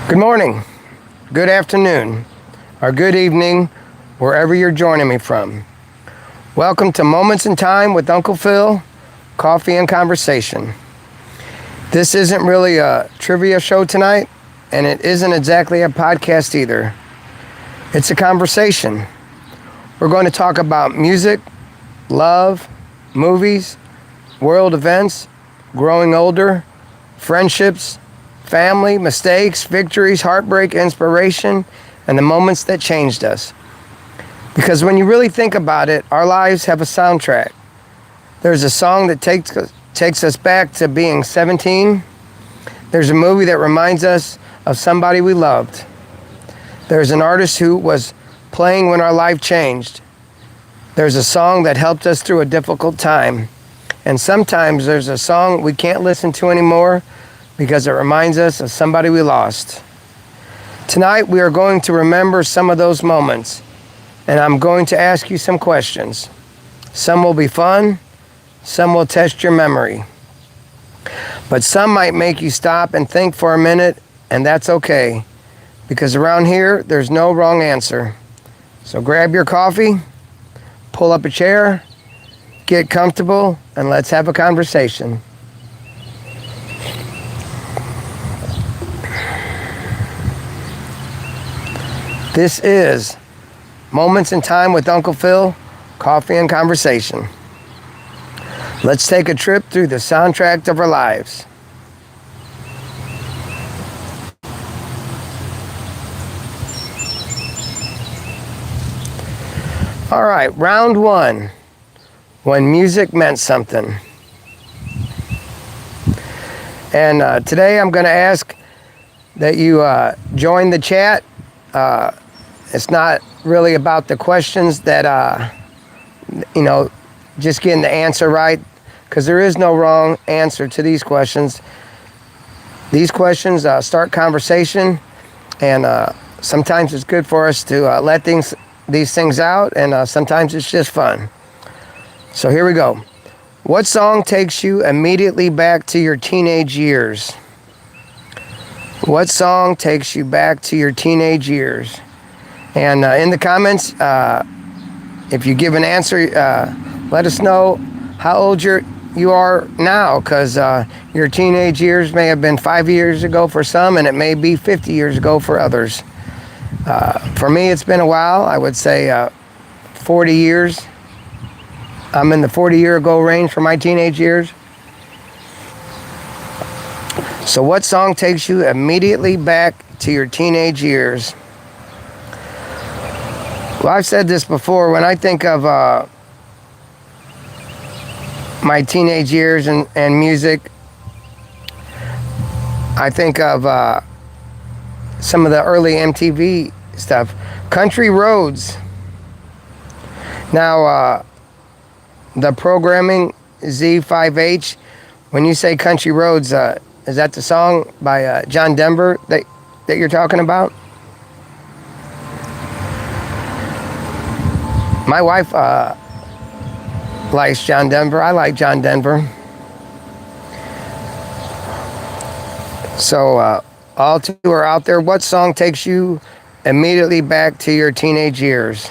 Good morning, good afternoon, or good evening, wherever you're joining me from. Welcome to Moments in Time with Uncle Phil, Coffee and Conversation. This isn't really a trivia show tonight, and it isn't exactly a podcast either. It's a conversation. We're going to talk about music, love, movies, world events, growing older, friendships, family, mistakes, victories, heartbreak, inspiration, and the moments that changed us. Because when you really think about it, our lives have a soundtrack. There's a song that takes us back to being 17. There's a movie that reminds us of somebody we loved. There's an artist who was playing when our life changed. There's a song that helped us through a difficult time. And sometimes there's a song we can't listen to anymore because it reminds us of somebody we lost. Tonight we are going to remember some of those moments, and I'm going to ask you some questions. Some will be fun, some will test your memory. But some might make you stop and think for a minute, and that's okay, because around here there's no wrong answer. So grab your coffee, pull up a chair, get comfortable, and let's have a conversation. This is Moments in Time with Uncle Phil, Coffee and Conversation. Let's take a trip through the soundtrack of our lives. All right, round one, when music meant something. And today I'm going to ask that you join the chat. It's not really about the questions that, just getting the answer right, because there is no wrong answer to these questions. These questions start conversation, and sometimes it's good for us to let these things out, and sometimes it's just fun. So here we go. What song takes you immediately back to your teenage years? What song takes you back to your teenage years? And in the comments, if you give an answer, let us know how old you are now, because your teenage years may have been 5 years ago for some, and it may be 50 years ago for others. For me, it's been a while. I would say 40 years. I'm in the 40-year-ago range for my teenage years. So what song takes you immediately back to your teenage years? Well, I've said this before. When I think of my teenage years and music, I think of some of the early MTV stuff. Country Roads. Now, the programming Z5H, when you say Country Roads, is that the song by John Denver that you're talking about? My wife likes John Denver. I like John Denver. So all two are out there. What song takes you immediately back to your teenage years?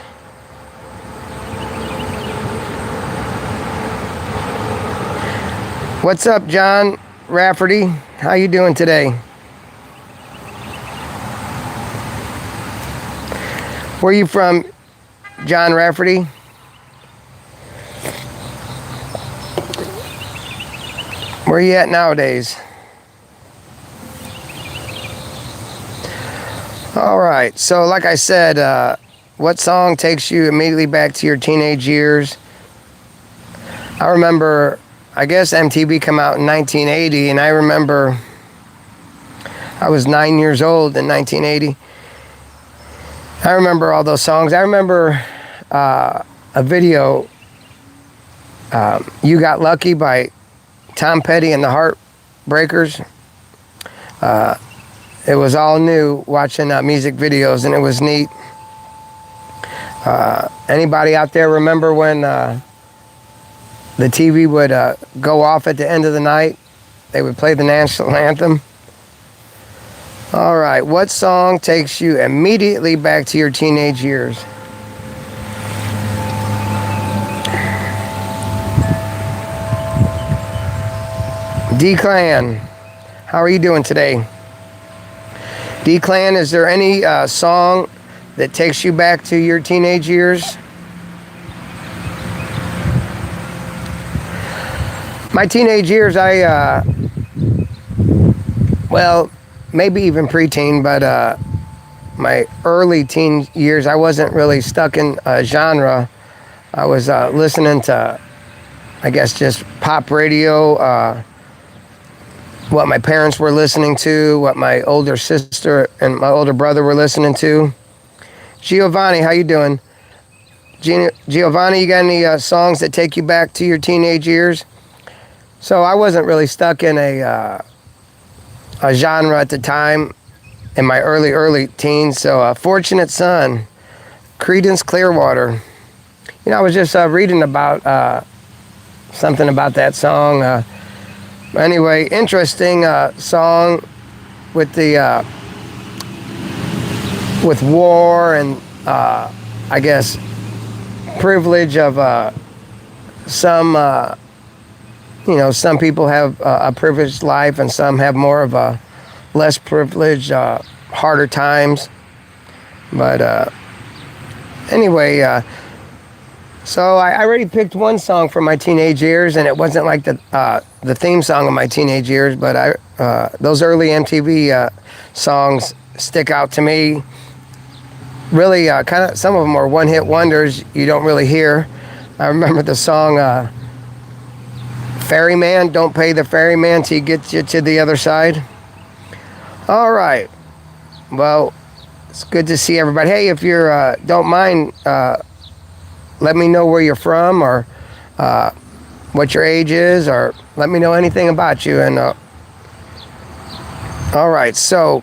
What's up, John Rafferty? How you doing today? Where are you from, John Rafferty? Where are you at nowadays? All right, so like I said, what song takes you immediately back to your teenage years? I remember, I guess MTV came out in 1980, and I remember I was 9 years old in 1980. I remember all those songs. I remember a video, You Got Lucky by Tom Petty and the Heartbreakers. It was all new watching music videos, and it was neat. Anybody out there remember when the TV would go off at the end of the night? They would play the national anthem. All right, what song takes you immediately back to your teenage years? D-Clan, how are you doing today? D-Clan, is there any song that takes you back to your teenage years? My teenage years, well, maybe even preteen, but my early teen years, I wasn't really stuck in a genre. I was listening to, I guess, just pop radio, what my parents were listening to, what my older sister and my older brother were listening to. Giovanni, how you doing? Giovanni, you got any songs that take you back to your teenage years? So I wasn't really stuck in a genre at the time in my early teens. So Fortunate Son, Creedence Clearwater. You know, I was just reading about something about that song. Anyway, interesting song with the with war and I guess privilege of some you know, some people have a privileged life and some have more of a less privileged, harder times. But anyway, so I already picked one song from my teenage years, and it wasn't like the theme song of my teenage years, but those early MTV songs stick out to me. Really, kind of, some of them are one-hit wonders you don't really hear. I remember the song Ferryman, Don't Pay the Ferryman Till He Gets You to the Other Side. All right. Well, it's good to see everybody. Hey, if you don't mind, let me know where you're from or what your age is, or let me know anything about you. And all right, so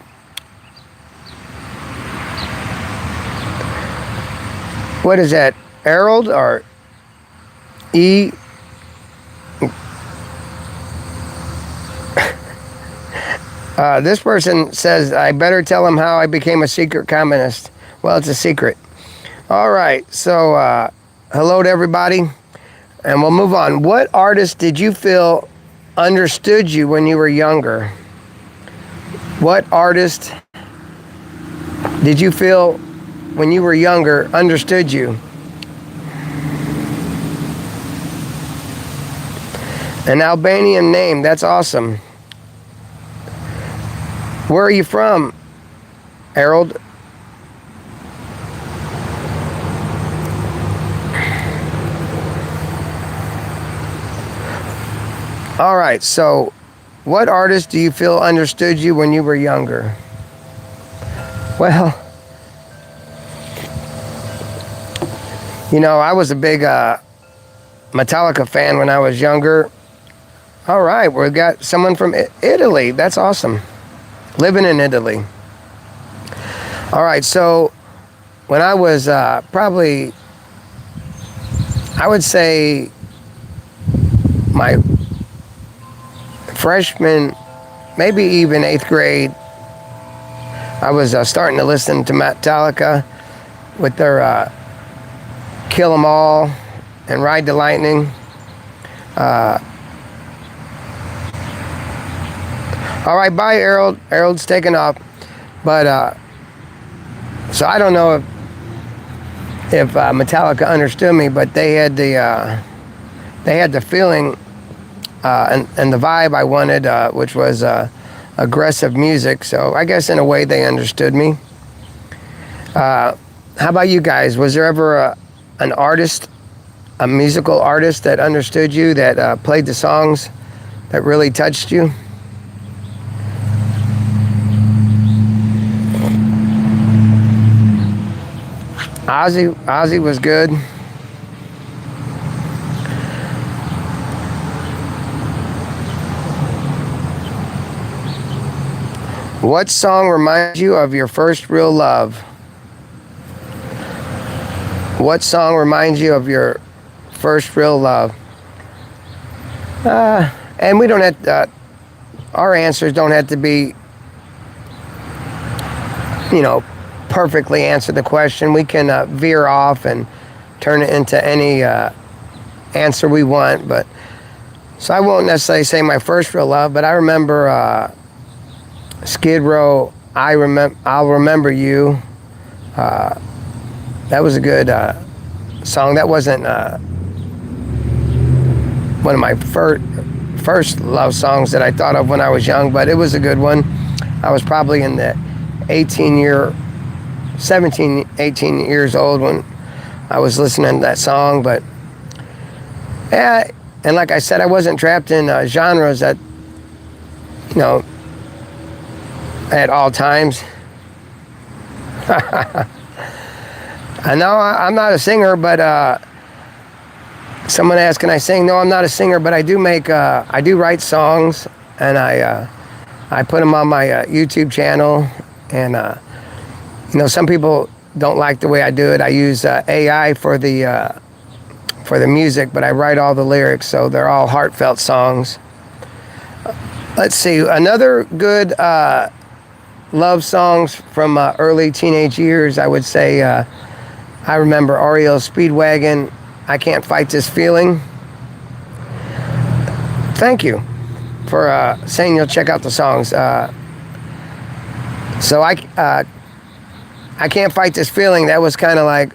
what is that? Harold or E? This person says, I better tell him how I became a secret communist. Well, it's a secret. All right, so hello to everybody, and we'll move on. What artist did you feel understood you when you were younger? What artist did you feel when you were younger understood you? An Albanian name, that's awesome. Where are you from, Harold? All right, so what artist do you feel understood you when you were younger? Well, you know, I was a big Metallica fan when I was younger. All right, we've got someone from Italy. That's awesome. Living in Italy. All right, so when I was probably, I would say my freshman, maybe even 8th grade, I was starting to listen to Metallica with their Kill 'Em All and Ride the Lightning. All right, bye, Harold. Harold's taking off. But, so I don't know if Metallica understood me, but they had the feeling and the vibe I wanted, which was aggressive music. So I guess in a way they understood me. How about you guys? Was there ever an artist, a musical artist that understood you, that played the songs that really touched you? Ozzy was good. What song reminds you of your first real love? What song reminds you of your first real love? And we don't have our answers don't have to be you know, perfectly answer the question. We can veer off and turn it into any answer we want. But so I won't necessarily say my first real love, but I remember Skid Row. I'll remember you. That was a good song. That wasn't one of my first love songs that I thought of when I was young, but it was a good one. I was probably in the 18 years old when I was listening to that song. But yeah, and like I said, I wasn't trapped in genres that, you know, at all times. I know I'm not a singer, but someone asked, can I sing? No, I'm not a singer, but I do write songs, and I put them on my YouTube channel. And you know, some people don't like the way I do it. I use AI for the music, but I write all the lyrics, so they're all heartfelt songs. Let's see, another good love songs from early teenage years. I would say I remember REO Speedwagon, I Can't Fight This Feeling. Thank you for saying you'll check out the songs. So I Can't Fight This Feeling, that was kind of like,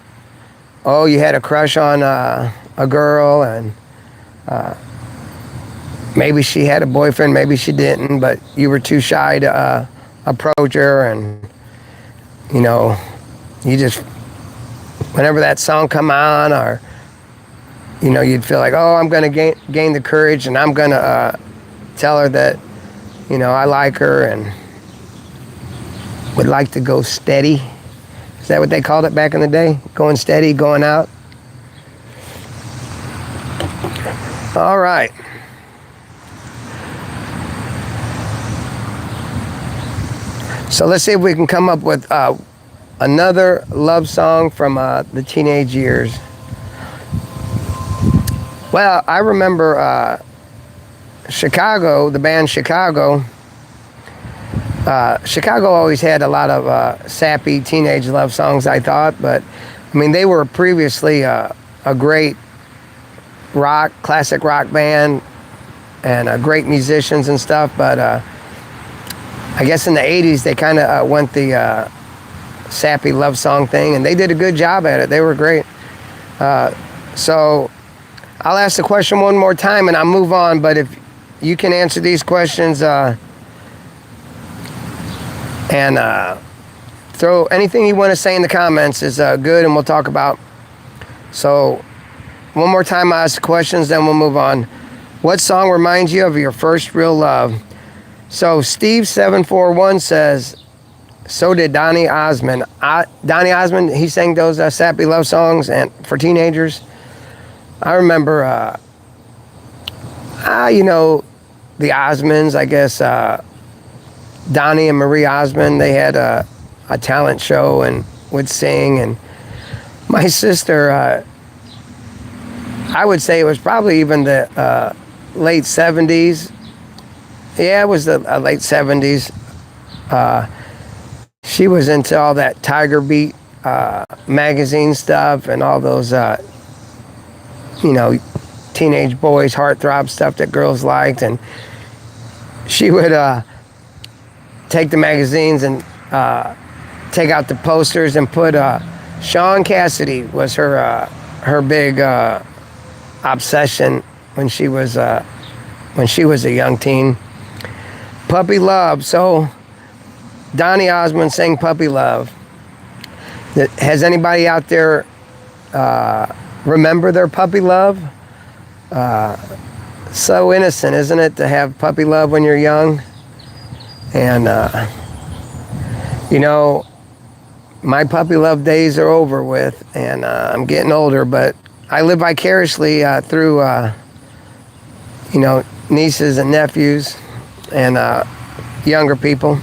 oh, you had a crush on a girl, and maybe she had a boyfriend, maybe she didn't, but you were too shy to approach her, and you know, you just, whenever that song come on, or you know, you'd feel like, oh, I'm gonna gain the courage, and I'm gonna tell her that, you know, I like her and would like to go steady. Is that what they called it back in the day? Going steady, going out? All right. So let's see if we can come up with another love song from the teenage years. Well, I remember Chicago, the band Chicago. Chicago always had a lot of sappy teenage love songs, I thought, but I mean, they were previously a great classic rock band, and great musicians and stuff, but I guess in the 80s they kind of went the sappy love song thing, and they did a good job at it. They were great. So I'll ask the question one more time and I'll move on, but if you can answer these questions and throw anything you want to say in the comments is good, and we'll talk about. So one more time I'll ask the questions, then we'll move on. What song reminds you of your first real love? So Steve741 says, so did Donny Osmond. Donny Osmond, he sang those sappy love songs and for teenagers. I remember, you know, the Osmonds, I guess, Donny and Marie Osmond, they had a talent show and would sing. And my sister, I would say it was probably even the late 70s. Yeah, it was the late 70s. She was into all that Tiger Beat magazine stuff and all those, you know, teenage boys, heartthrob stuff that girls liked. And she would take the magazines and take out the posters and put Sean Cassidy was her big obsession when she was a young teen. Puppy Love. So Donny Osmond sang Puppy Love. Has anybody out there remember their puppy love? So innocent, isn't it, to have puppy love when you're young? And you know, my puppy love days are over with, and I'm getting older, but I live vicariously through you know, nieces and nephews and younger people.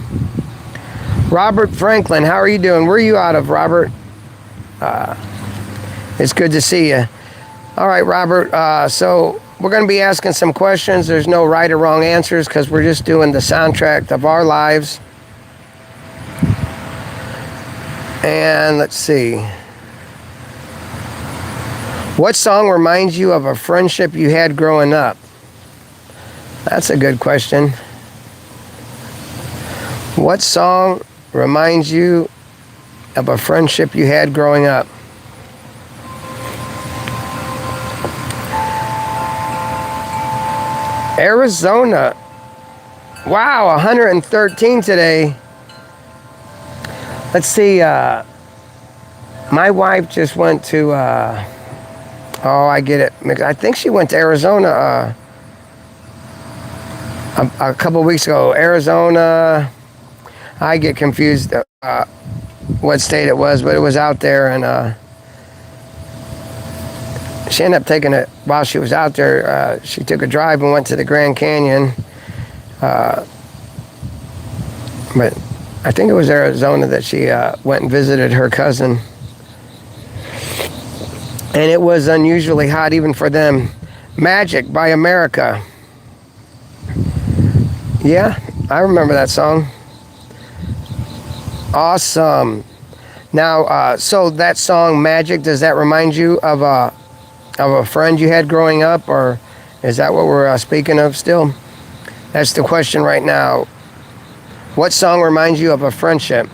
Robert Franklin, how are you doing? Where are you out of, Robert? It's good to see you. All right, Robert, so we're going to be asking some questions. There's no right or wrong answers because we're just doing the soundtrack of our lives. And let's see. What song reminds you of a friendship you had growing up? That's a good question. What song reminds you of a friendship you had growing up? Arizona. Wow, 113 today. Let's see. My wife just went to, I get it. I think she went to Arizona a couple weeks ago. Arizona. I get confused what state it was, but it was out there, and she ended up taking it while she was out there. She took a drive and went to the Grand Canyon. But I think it was Arizona that she went and visited her cousin. And it was unusually hot even for them. Magic by America. Yeah, I remember that song. Awesome. Now, so that song, Magic, does that remind you of a friend you had growing up, or is that what we're speaking of still? That's the question right now. What song reminds you of a friendship?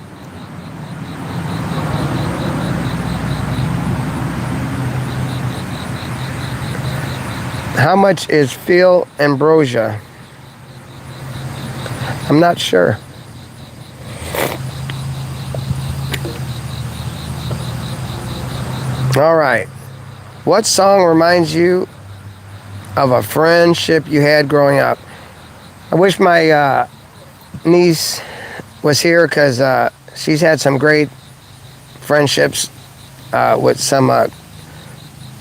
How much is Phil Ambrosia? I'm not sure. All right. What song reminds you of a friendship you had growing up? I wish my niece was here, because she's had some great friendships with some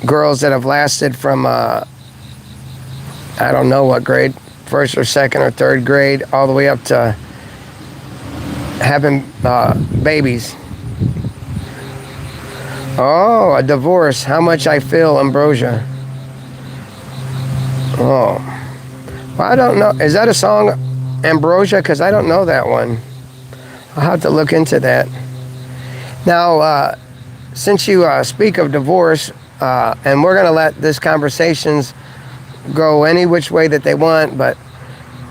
girls that have lasted from, I don't know what grade, first or second or third grade, all the way up to having babies. Oh, a divorce. How much I feel, Ambrosia. Oh. Well, I don't know. Is that a song, Ambrosia? Because I don't know that one. I'll have to look into that. Now, since you speak of divorce, and we're going to let this conversations go any which way that they want, but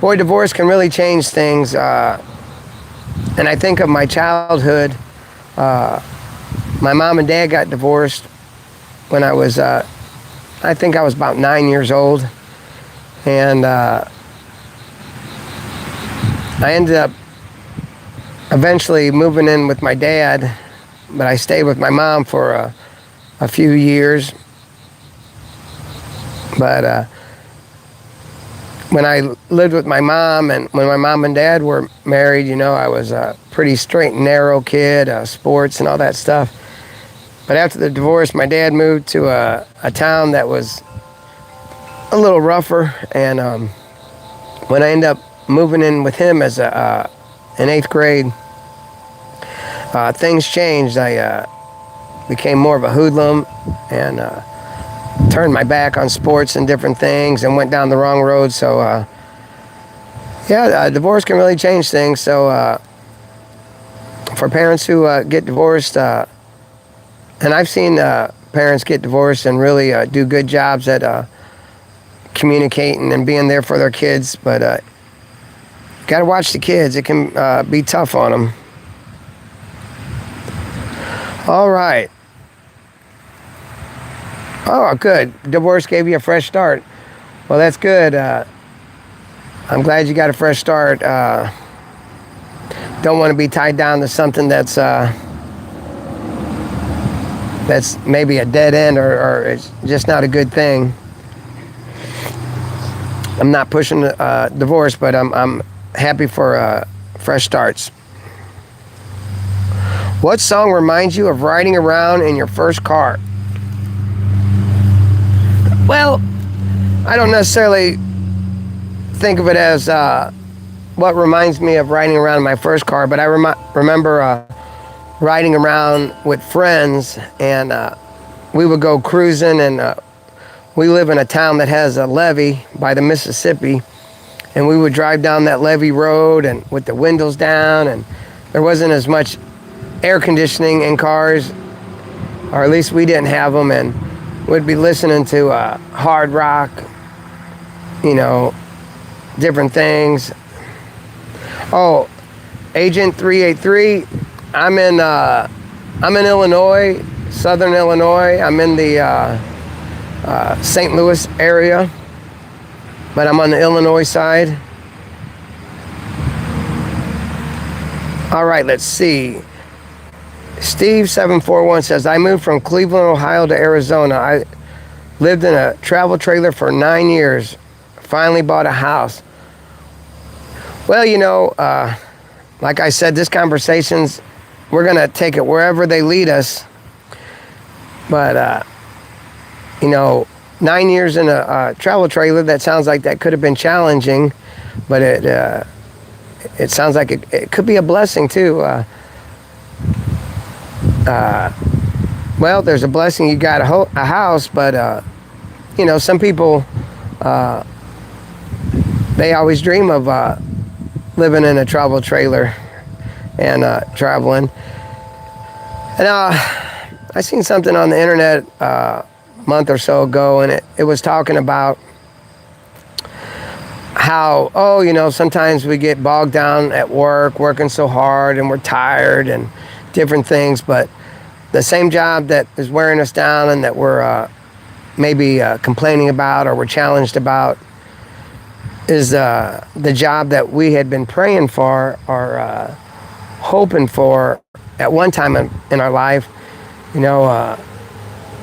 boy, divorce can really change things. And I think of my childhood. My mom and dad got divorced when I was, I think I was about 9 years old. And I ended up eventually moving in with my dad, but I stayed with my mom for a few years. But when I lived with my mom, and when my mom and dad were married, you know, I was a pretty straight and narrow kid, sports and all that stuff. But after the divorce, my dad moved to a town that was a little rougher, and when I ended up moving in with him as in 8th grade, things changed. I became more of a hoodlum and turned my back on sports and different things and went down the wrong road. So divorce can really change things. So for parents who get divorced, and I've seen parents get divorced and really do good jobs at communicating and being there for their kids, but got to watch the kids. It can be tough on them. All right. Oh, good. Divorce gave you a fresh start. Well, that's good. I'm glad you got a fresh start. Don't want to be tied down to something that's maybe a dead end, or it's just not a good thing. I'm not pushing divorce, but I'm happy for fresh starts. What song reminds you of riding around in your first car? Well, I don't necessarily think of it as what reminds me of riding around in my first car, but I remember riding around with friends, and we would go cruising, and we live in a town that has a levee by the Mississippi, and we would drive down that levee road and with the windows down, and there wasn't as much air conditioning in cars, or at least we didn't have them, and we'd be listening to hard rock, different things. Oh, Agent 383, I'm in Illinois, Southern Illinois. I'm in the St. Louis area, but I'm on the Illinois side. All right, let's see. Steve 741 says, I moved from Cleveland, Ohio to Arizona. I lived in a travel trailer for 9 years. Finally bought a house. Well, like I said, this conversation's, we're going to take it wherever they lead us. But, 9 years in a travel trailer, that sounds like that could have been challenging, but it sounds like it could be a blessing too. Well, there's a blessing you got a house, but some people, they always dream of living in a travel trailer and traveling. And I seen something on the internet a month or so ago, and it was talking about how, sometimes we get bogged down at work, working so hard, and we're tired and different things, but the same job that is wearing us down and that we're maybe complaining about or we're challenged about is the job that we had been praying for or hoping for at one time in our life.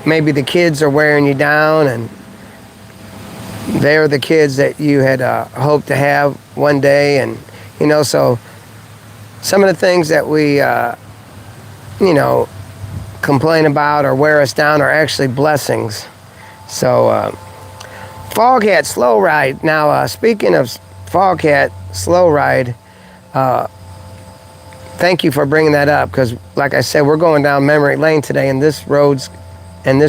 Maybe the kids are wearing you down, and they're the kids that you had hoped to have one day. And, so some of the things that we, complain about or wear us down are actually blessings. So, Foghat Slow Ride. Now, speaking of Foghat Slow Ride, thank you for bringing that up, because like I said, we're going down memory lane today, and this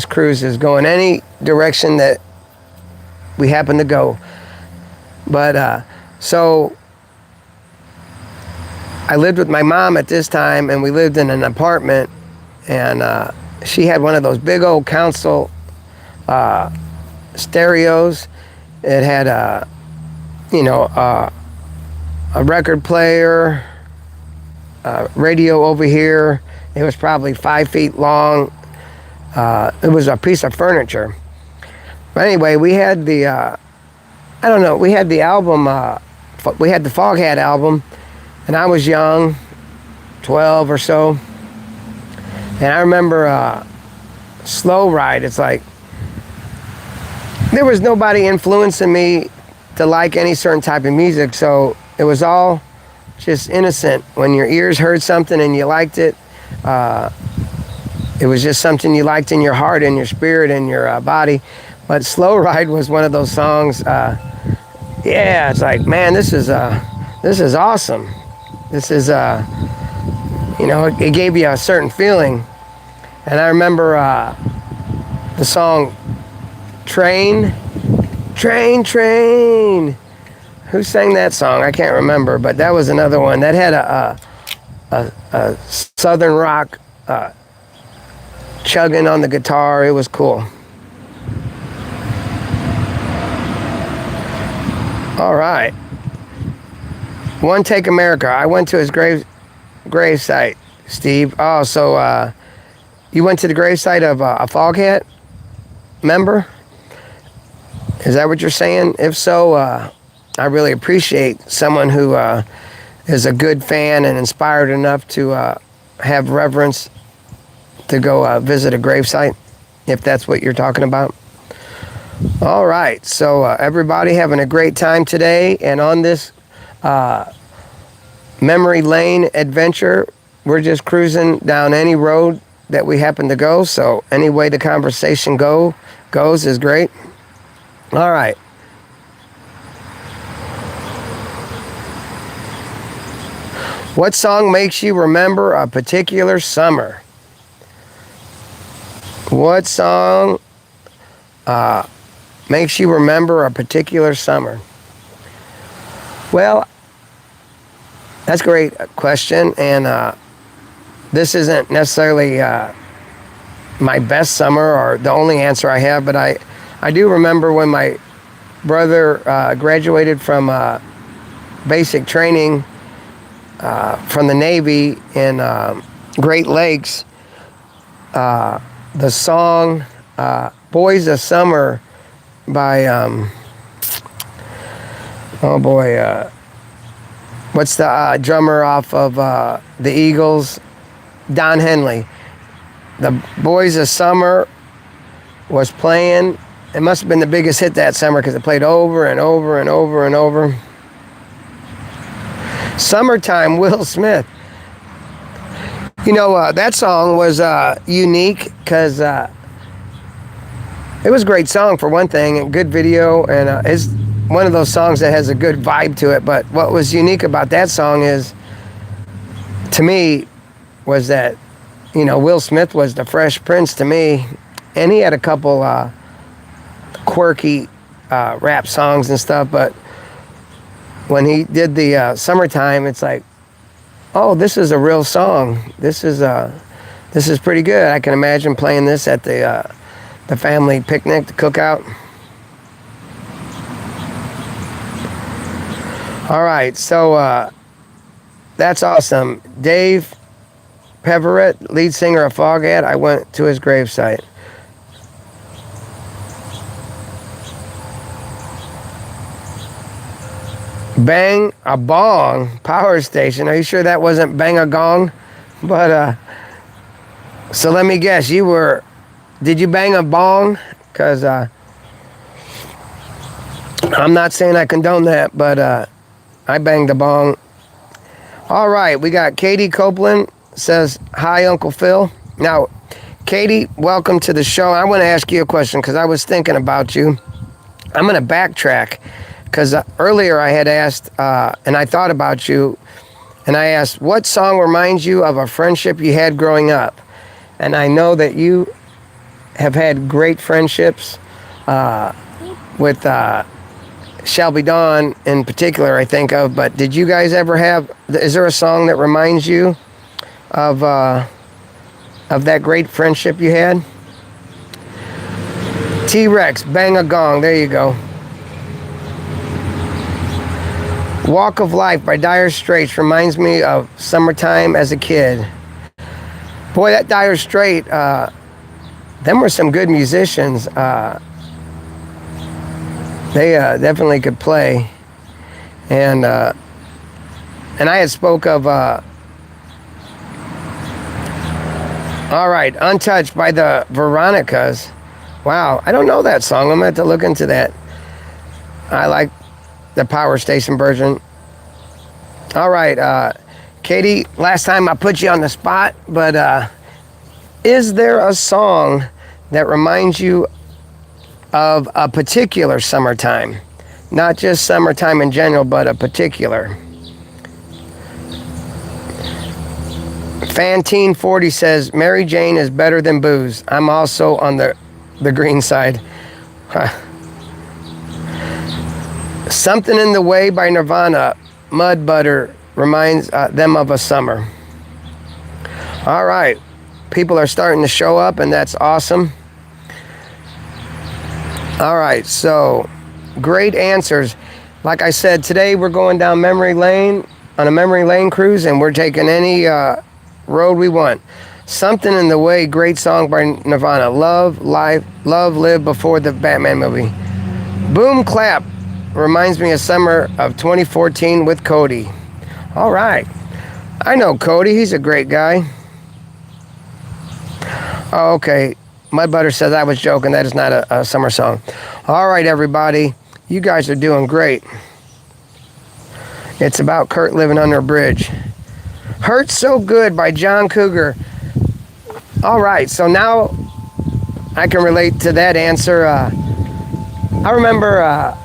cruise is going any direction that we happen to go. But so I lived with my mom at this time, and we lived in an apartment, and she had one of those big old console stereos. It had a record player, radio over here. It was probably 5 feet long. It was a piece of furniture. But anyway, we had the, we had the album, we had the Foghat album, and I was young, 12 or so. And I remember Slow Ride. It's like, there was nobody influencing me to like any certain type of music, so it was all just innocent. When your ears heard something and you liked it, it was just something you liked in your heart, in your spirit, in your body. But Slow Ride was one of those songs. It's like, man, this is awesome. This is it gave you a certain feeling. And I remember the song Train. Who sang that song? I can't remember, but that was another one that had a southern rock chugging on the guitar. It was cool. All right. One Take America. I went to his grave site, Steve. Oh, so you went to the grave site of a Foghat member? Is that what you're saying? If so, I really appreciate someone who is a good fan and inspired enough to have reverence to go visit a gravesite, if that's what you're talking about. All right, so everybody having a great time today, and on this memory lane adventure, we're just cruising down any road that we happen to go, so any way the conversation goes is great. All right. What song makes you remember a particular summer? What song makes you remember a particular summer? Well, that's a great question, and this isn't necessarily my best summer or the only answer I have, but I do remember when my brother graduated from basic training from the Navy in Great Lakes. The song Boys of Summer by, what's the drummer off of the Eagles? Don Henley. The Boys of Summer was playing. It must have been the biggest hit that summer because it played over and over and over and over. Summertime, Will Smith. You know, that song was unique because it was a great song for one thing, and good video, and it's one of those songs that has a good vibe to it. But what was unique about that song is, to me, was that, you know, Will Smith was the Fresh Prince to me, and he had a couple quirky rap songs and stuff, but when he did the Summertime, it's like, oh, this is a real song. This is pretty good. I can imagine playing this at the family picnic, the cookout. All right, so that's awesome. Dave Peverett, lead singer of Foghat, I went to his gravesite. Bang a Bong power station. Are you sure that wasn't Bang a Gong? But so let me guess, did you bang a bong? Because I'm not saying I condone that, but I banged a bong. All right, we got Katie Copeland says, hi, Uncle Phil. Now, Katie, welcome to the show. I want to ask you a question because I was thinking about you. I'm going to backtrack. Because earlier I had asked, and I thought about you, and I asked, what song reminds you of a friendship you had growing up? And I know that you have had great friendships with Shelby Dawn in particular, I think of, but did you guys ever is there a song that reminds you of that great friendship you had? T-Rex, Bang a Gong, there you go. Walk of Life by Dire Straits reminds me of summertime as a kid. Boy, that Dire Straits, them were some good musicians. They definitely could play. And I had spoke of, all right, Untouched by the Veronicas. Wow, I don't know that song. I'm going to have to look into that. I like the power station version. All right, Katie, last time I put you on the spot, but is there a song that reminds you of a particular summertime? Not just summertime in general, but a particular. Fantine40 says, Mary Jane is better than booze. I'm also on the green side. Something in the Way by Nirvana, Mud Butter, reminds them of a summer. All right. People are starting to show up, and that's awesome. All right. So, great answers. Like I said, today we're going down memory lane on a memory lane cruise, and we're taking any road we want. Something in the Way, great song by Nirvana. Love, Live before the Batman movie. Boom Clap reminds me of summer of 2014 with Cody. All right. I know Cody. He's a great guy. Oh, okay. Mud Butter says I was joking. That is not a summer song. All right, everybody. You guys are doing great. It's about Kurt living under a bridge. Hurts So Good by John Cougar. All right. So now I can relate to that answer. I remember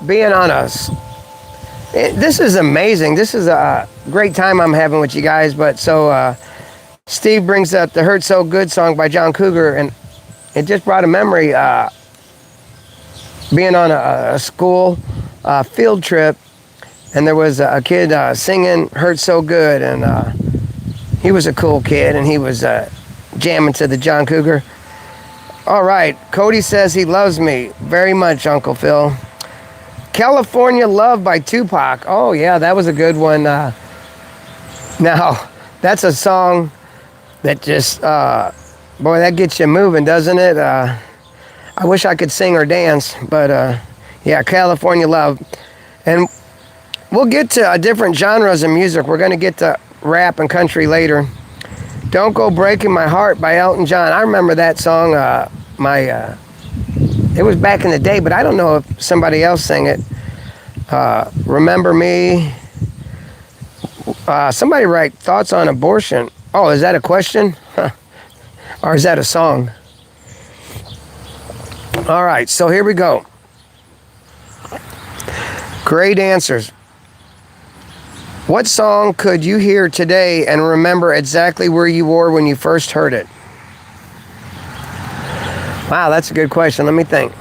being on this is amazing. This is a great time I'm having with you guys. But so Steve brings up the Hurt So Good song by John Cougar, and it just brought a memory. Being on a school field trip, and there was a kid singing Hurt So Good, and He was a cool kid, and he was jamming to the John Cougar. All right, Cody says he loves me very much, Uncle Phil. California Love by Tupac. Oh, yeah, that was a good one. Now, that's a song that just, boy, that gets you moving, doesn't it? I wish I could sing or dance, but yeah, California Love. And we'll get to different genres of music. We're going to get to rap and country later. Don't Go Breaking My Heart by Elton John. I remember that song. It was back in the day, but I don't know if somebody else sang it. Remember Me. Somebody write thoughts on abortion. Oh, is that a question? Or is that a song? All right, so here we go. Great answers. What song could you hear today and remember exactly where you were when you first heard it? Wow, that's a good question. Let me think.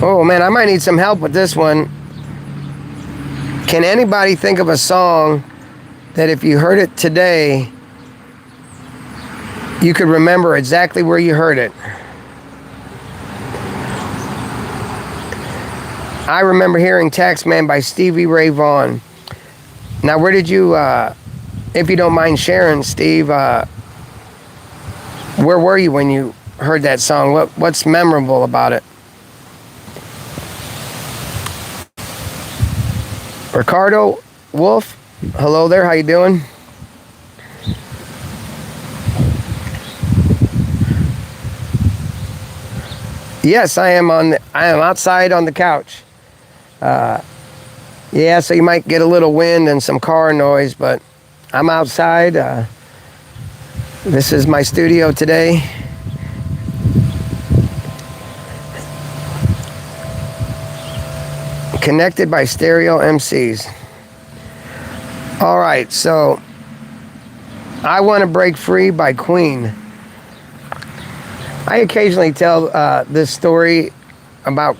Oh man, I might need some help with this one. Can anybody think of a song that if you heard it today, you could remember exactly where you heard it? I remember hearing Taxman by Stevie Ray Vaughan. Now, where did you, if you don't mind sharing, Steve, where were you when you heard that song? What's memorable about it? Ricardo Wolf, hello there, how you doing? Yes, I am outside on the couch. Yeah, so you might get a little wind and some car noise, but I'm outside. This is my studio today. Connected by stereo MCs. All right, so I Want to Break Free by Queen. I occasionally tell this story about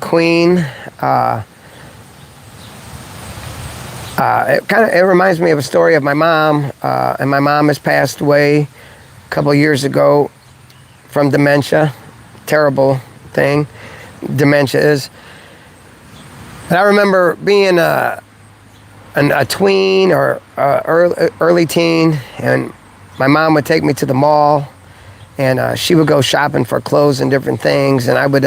Queen. It reminds me of a story of my mom, and my mom has passed away a couple of years ago from dementia. Terrible thing, dementia is. And I remember being a tween or early teen, and my mom would take me to the mall, and she would go shopping for clothes and different things, and I would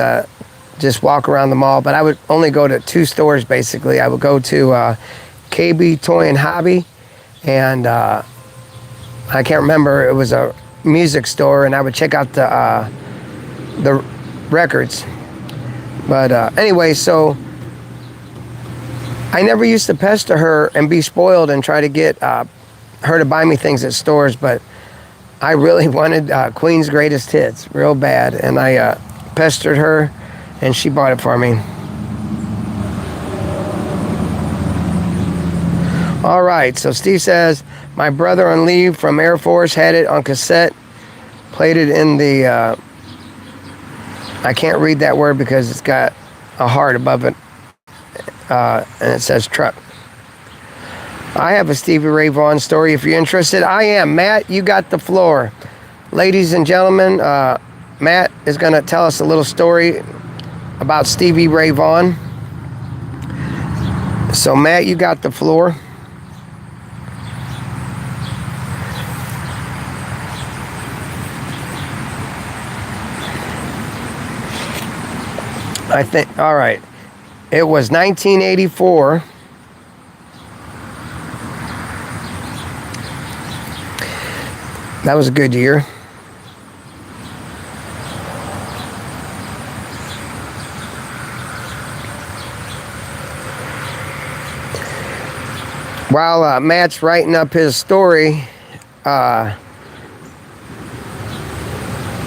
just walk around the mall. But I would only go to two stores, basically. I would go to KB Toy and Hobby, and I can't remember, it was a music store, and I would check out the records. But anyway, so I never used to pester her and be spoiled and try to get her to buy me things at stores, but I really wanted Queen's Greatest Hits real bad, and I pestered her, and she bought it for me. All right, so Steve says, my brother on leave from Air Force had it on cassette, played it in the, I can't read that word because it's got a heart above it, and it says truck. I have a Stevie Ray Vaughan story if you're interested. I am. Matt, you got the floor. Ladies and gentlemen, Matt is going to tell us a little story about Stevie Ray Vaughan. So Matt, you got the floor. I think, all right. It was 1984. That was a good year. While Matt's writing up his story,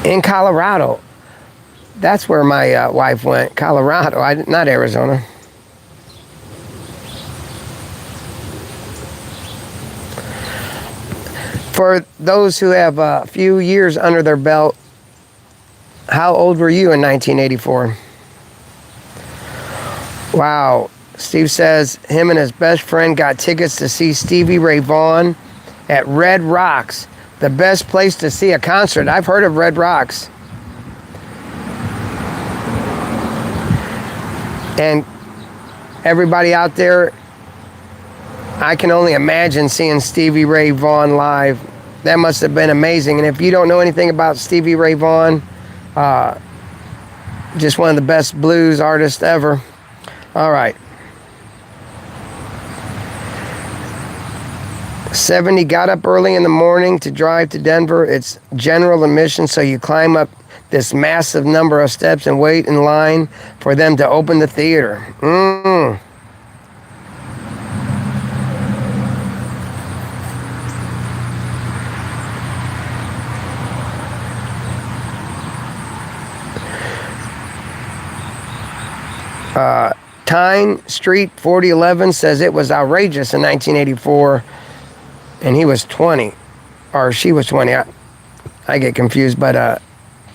in Colorado, that's where my wife went, Colorado, not Arizona. For those who have a few years under their belt, how old were you in 1984? Wow. Steve says him and his best friend got tickets to see Stevie Ray Vaughan at Red Rocks, the best place to see a concert. I've heard of Red Rocks. And everybody out there, I can only imagine seeing Stevie Ray Vaughan live. That must have been amazing. And if you don't know anything about Stevie Ray Vaughan, just one of the best blues artists ever. All right. 70 got up early in the morning to drive to Denver. It's general admission, so you climb up this massive number of steps and wait in line for them to open the theater. Tyne Street 4011 says it was outrageous in 1984, and he was 20, or she was 20. I get confused, but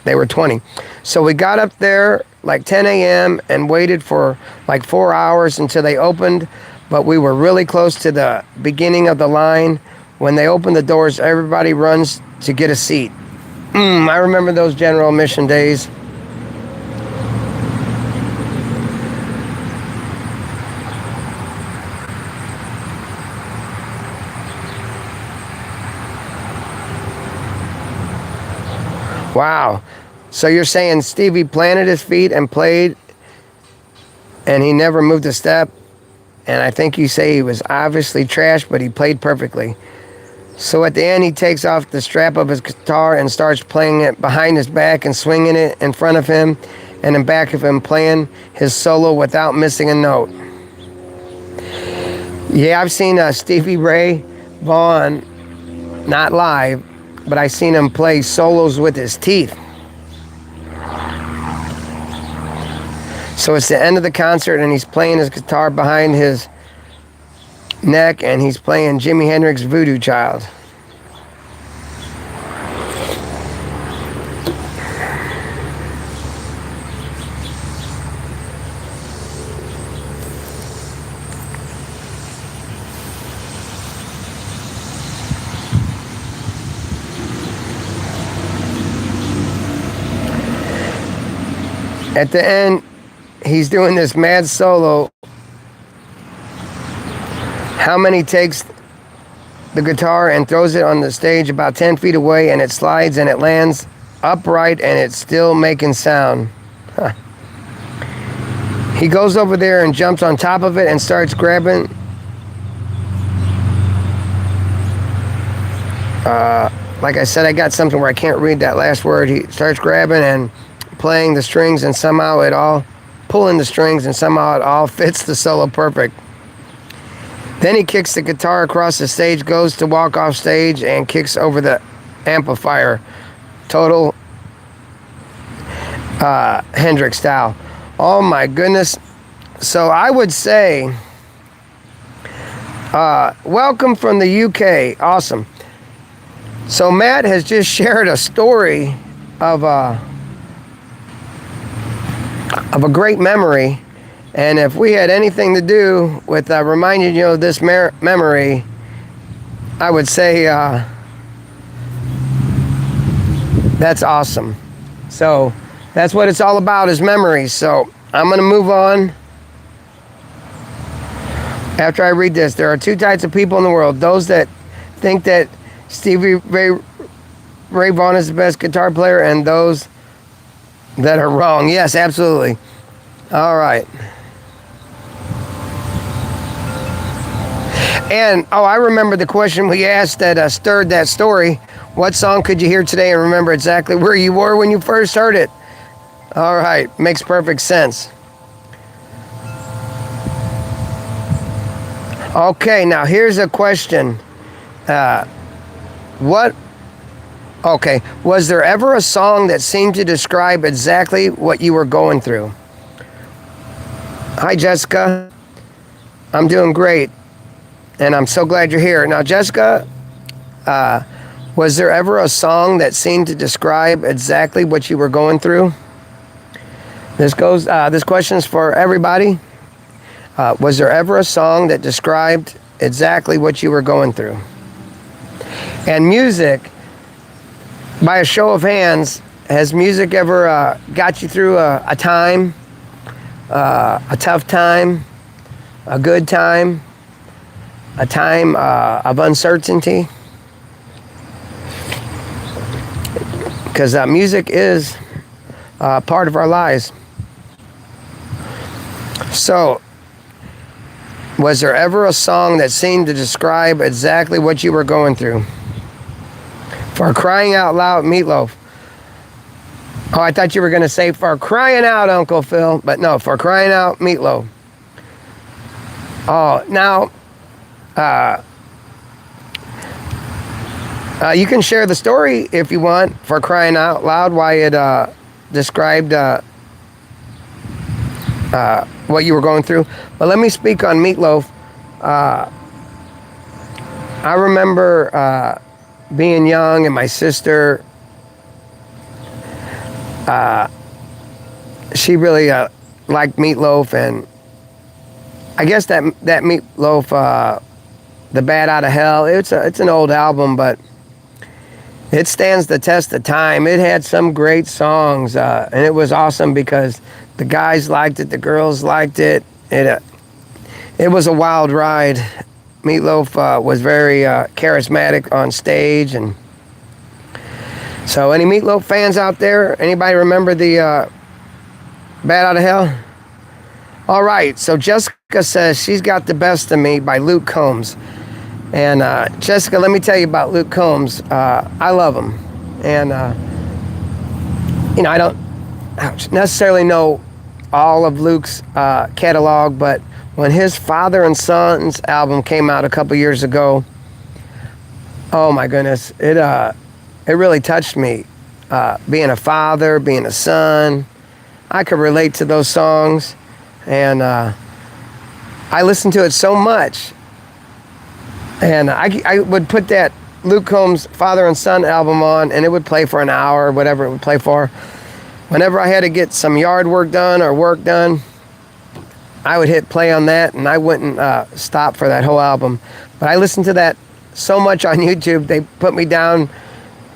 they were 20. So we got up there like 10 a.m. and waited for like 4 hours until they opened, but we were really close to the beginning of the line. When they open the doors, everybody runs to get a seat. I remember those general admission days. Wow. So you're saying Stevie planted his feet and played, and he never moved a step? And I think you say he was obviously trash, but he played perfectly. So at the end, he takes off the strap of his guitar and starts playing it behind his back and swinging it in front of him and in back of him, playing his solo without missing a note. Yeah, I've seen Stevie Ray Vaughan, not live, but I seen him play solos with his teeth. So it's the end of the concert, and he's playing his guitar behind his neck, and he's playing Jimi Hendrix' Voodoo Child. At the end, he's doing this mad solo. How many takes the guitar and throws it on the stage about 10 feet away, and it slides and it lands upright and it's still making sound. Huh. He goes over there and jumps on top of it and starts grabbing. Like I said, I got something where I can't read that last word. He starts grabbing and playing the strings, and somehow it all, pulling the strings, and somehow it all fits the solo perfect. Then he kicks the guitar across the stage, goes to walk off stage, and kicks over the amplifier. Total Hendrix style. Oh my goodness. So I would say, welcome from the UK. Awesome. So Matt has just shared a story of a great memory, and if we had anything to do with reminding you of this memory, I would say that's awesome. So that's what it's all about, is memories. So I'm going to move on. After I read this, there are two types of people in the world: those that think that Stevie Ray Vaughan is the best guitar player, and those that are wrong. Yes, absolutely. All right. And, I remember the question we asked that stirred that story. What song could you hear today and remember exactly where you were when you first heard it? All right. Makes perfect sense. Okay, now here's a question. Was there ever a song that seemed to describe exactly what you were going through? Hi, Jessica. I'm doing great, and I'm so glad you're here. Now, Jessica, was there ever a song that seemed to describe exactly what you were going through? This question is for everybody. Was there ever a song that described exactly what you were going through? And music, by a show of hands, has music ever got you through a time, a tough time, a good time, a time of uncertainty? Because music is part of our lives. So, was there ever a song that seemed to describe exactly what you were going through? For crying out loud, Meatloaf. Oh, I thought you were going to say for crying out, Uncle Phil. But no, for crying out, Meatloaf. Oh, now, you can share the story if you want, for crying out loud, why it described what you were going through. But let me speak on Meatloaf. I remember being young, and my sister, she really liked Meatloaf, and I guess that Meatloaf, The Bat Out of Hell, it's an old album, but it stands the test of time. It had some great songs, and it was awesome because the guys liked it, the girls liked it. It was a wild ride. Meatloaf was very charismatic on stage, and so any Meatloaf fans out there? Anybody remember the Bat Out of Hell? All right, so Jessica says She's Got the Best of Me by Luke Combs. And Jessica, let me tell you about Luke Combs. I love him. And, I don't necessarily know all of Luke's catalog, but when his Father and Sons album came out a couple years ago, oh my goodness, it really touched me. Being a father, being a son, I could relate to those songs. And I listened to it so much. And I would put that Luke Combs Father and Son album on, and it would play for an hour or whatever it would play for. Whenever I had to get some yard work done or work done, I would hit play on that, and I wouldn't stop for that whole album. But I listened to that so much on YouTube, they put me down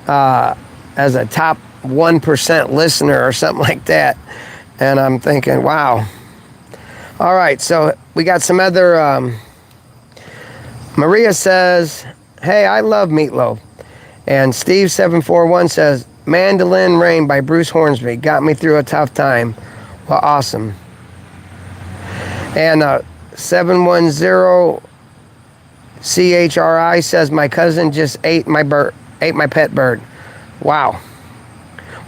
as a top 1% listener or something like that. And I'm thinking, wow. All right, so we got some other... Maria says, hey, I love Meatloaf. And Steve741 says, Mandolin Rain by Bruce Hornsby got me through a tough time. Well, awesome. And 710CHRI says, my cousin just ate my pet bird. Wow.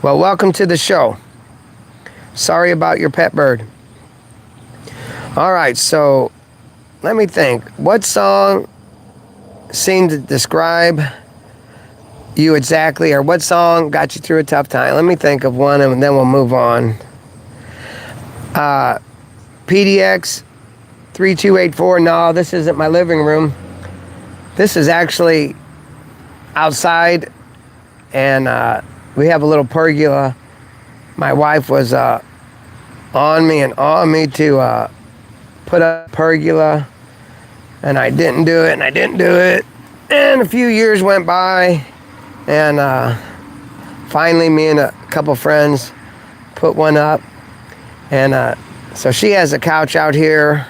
Well, welcome to the show. Sorry about your pet bird. All right, so let me think. What song seemed to describe you exactly, or what song got you through a tough time? Let me think of one, and then we'll move on. PDX 3284. No, this isn't my living room. This is actually outside, and we have a little pergola. My wife was on me to put up a pergola, and I didn't do it, and a few years went by, and finally me and a couple friends put one up, and so she has a couch out here.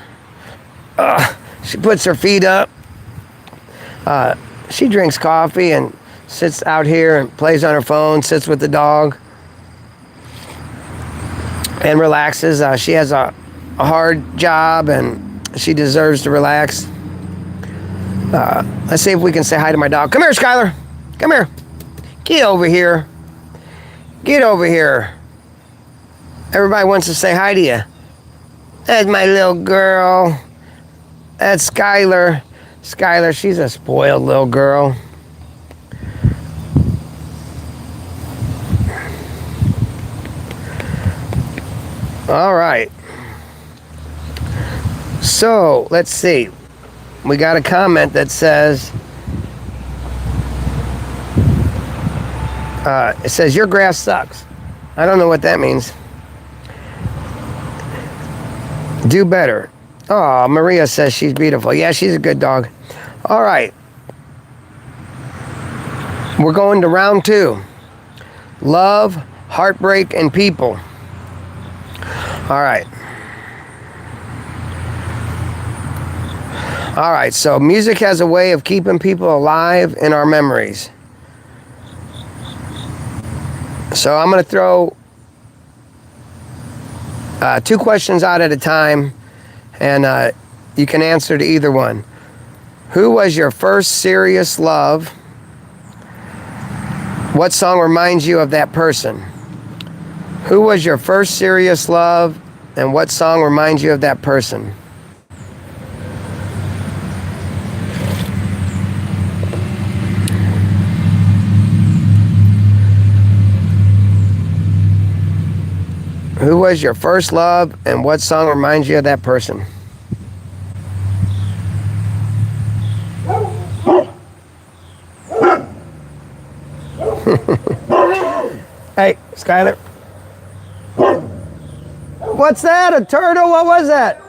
She puts her feet up. She drinks coffee and sits out here and plays on her phone, sits with the dog, and relaxes. She has a hard job, and she deserves to relax. Let's see if we can say hi to my dog. Come here, Skylar. Come here. Get over here. Get over here. Everybody wants to say hi to you. That's my little girl. That's Skylar. Skylar, she's a spoiled little girl. All right. So, let's see. We got a comment that says, it says, your grass sucks. I don't know what that means. Do better. Oh, Maria says she's beautiful. Yeah, she's a good dog. All right. We're going to round 2. Love, heartbreak, and people. All right. All right, so music has a way of keeping people alive in our memories. So I'm going to throw 2 questions out at a time, and you can answer to either one. Who was your first serious love? What song reminds you of that person? Who was your first serious love, and what song reminds you of that person? Who was your first love, and what song reminds you of that person? Hey, Skylar. What's that? A turtle? What was that?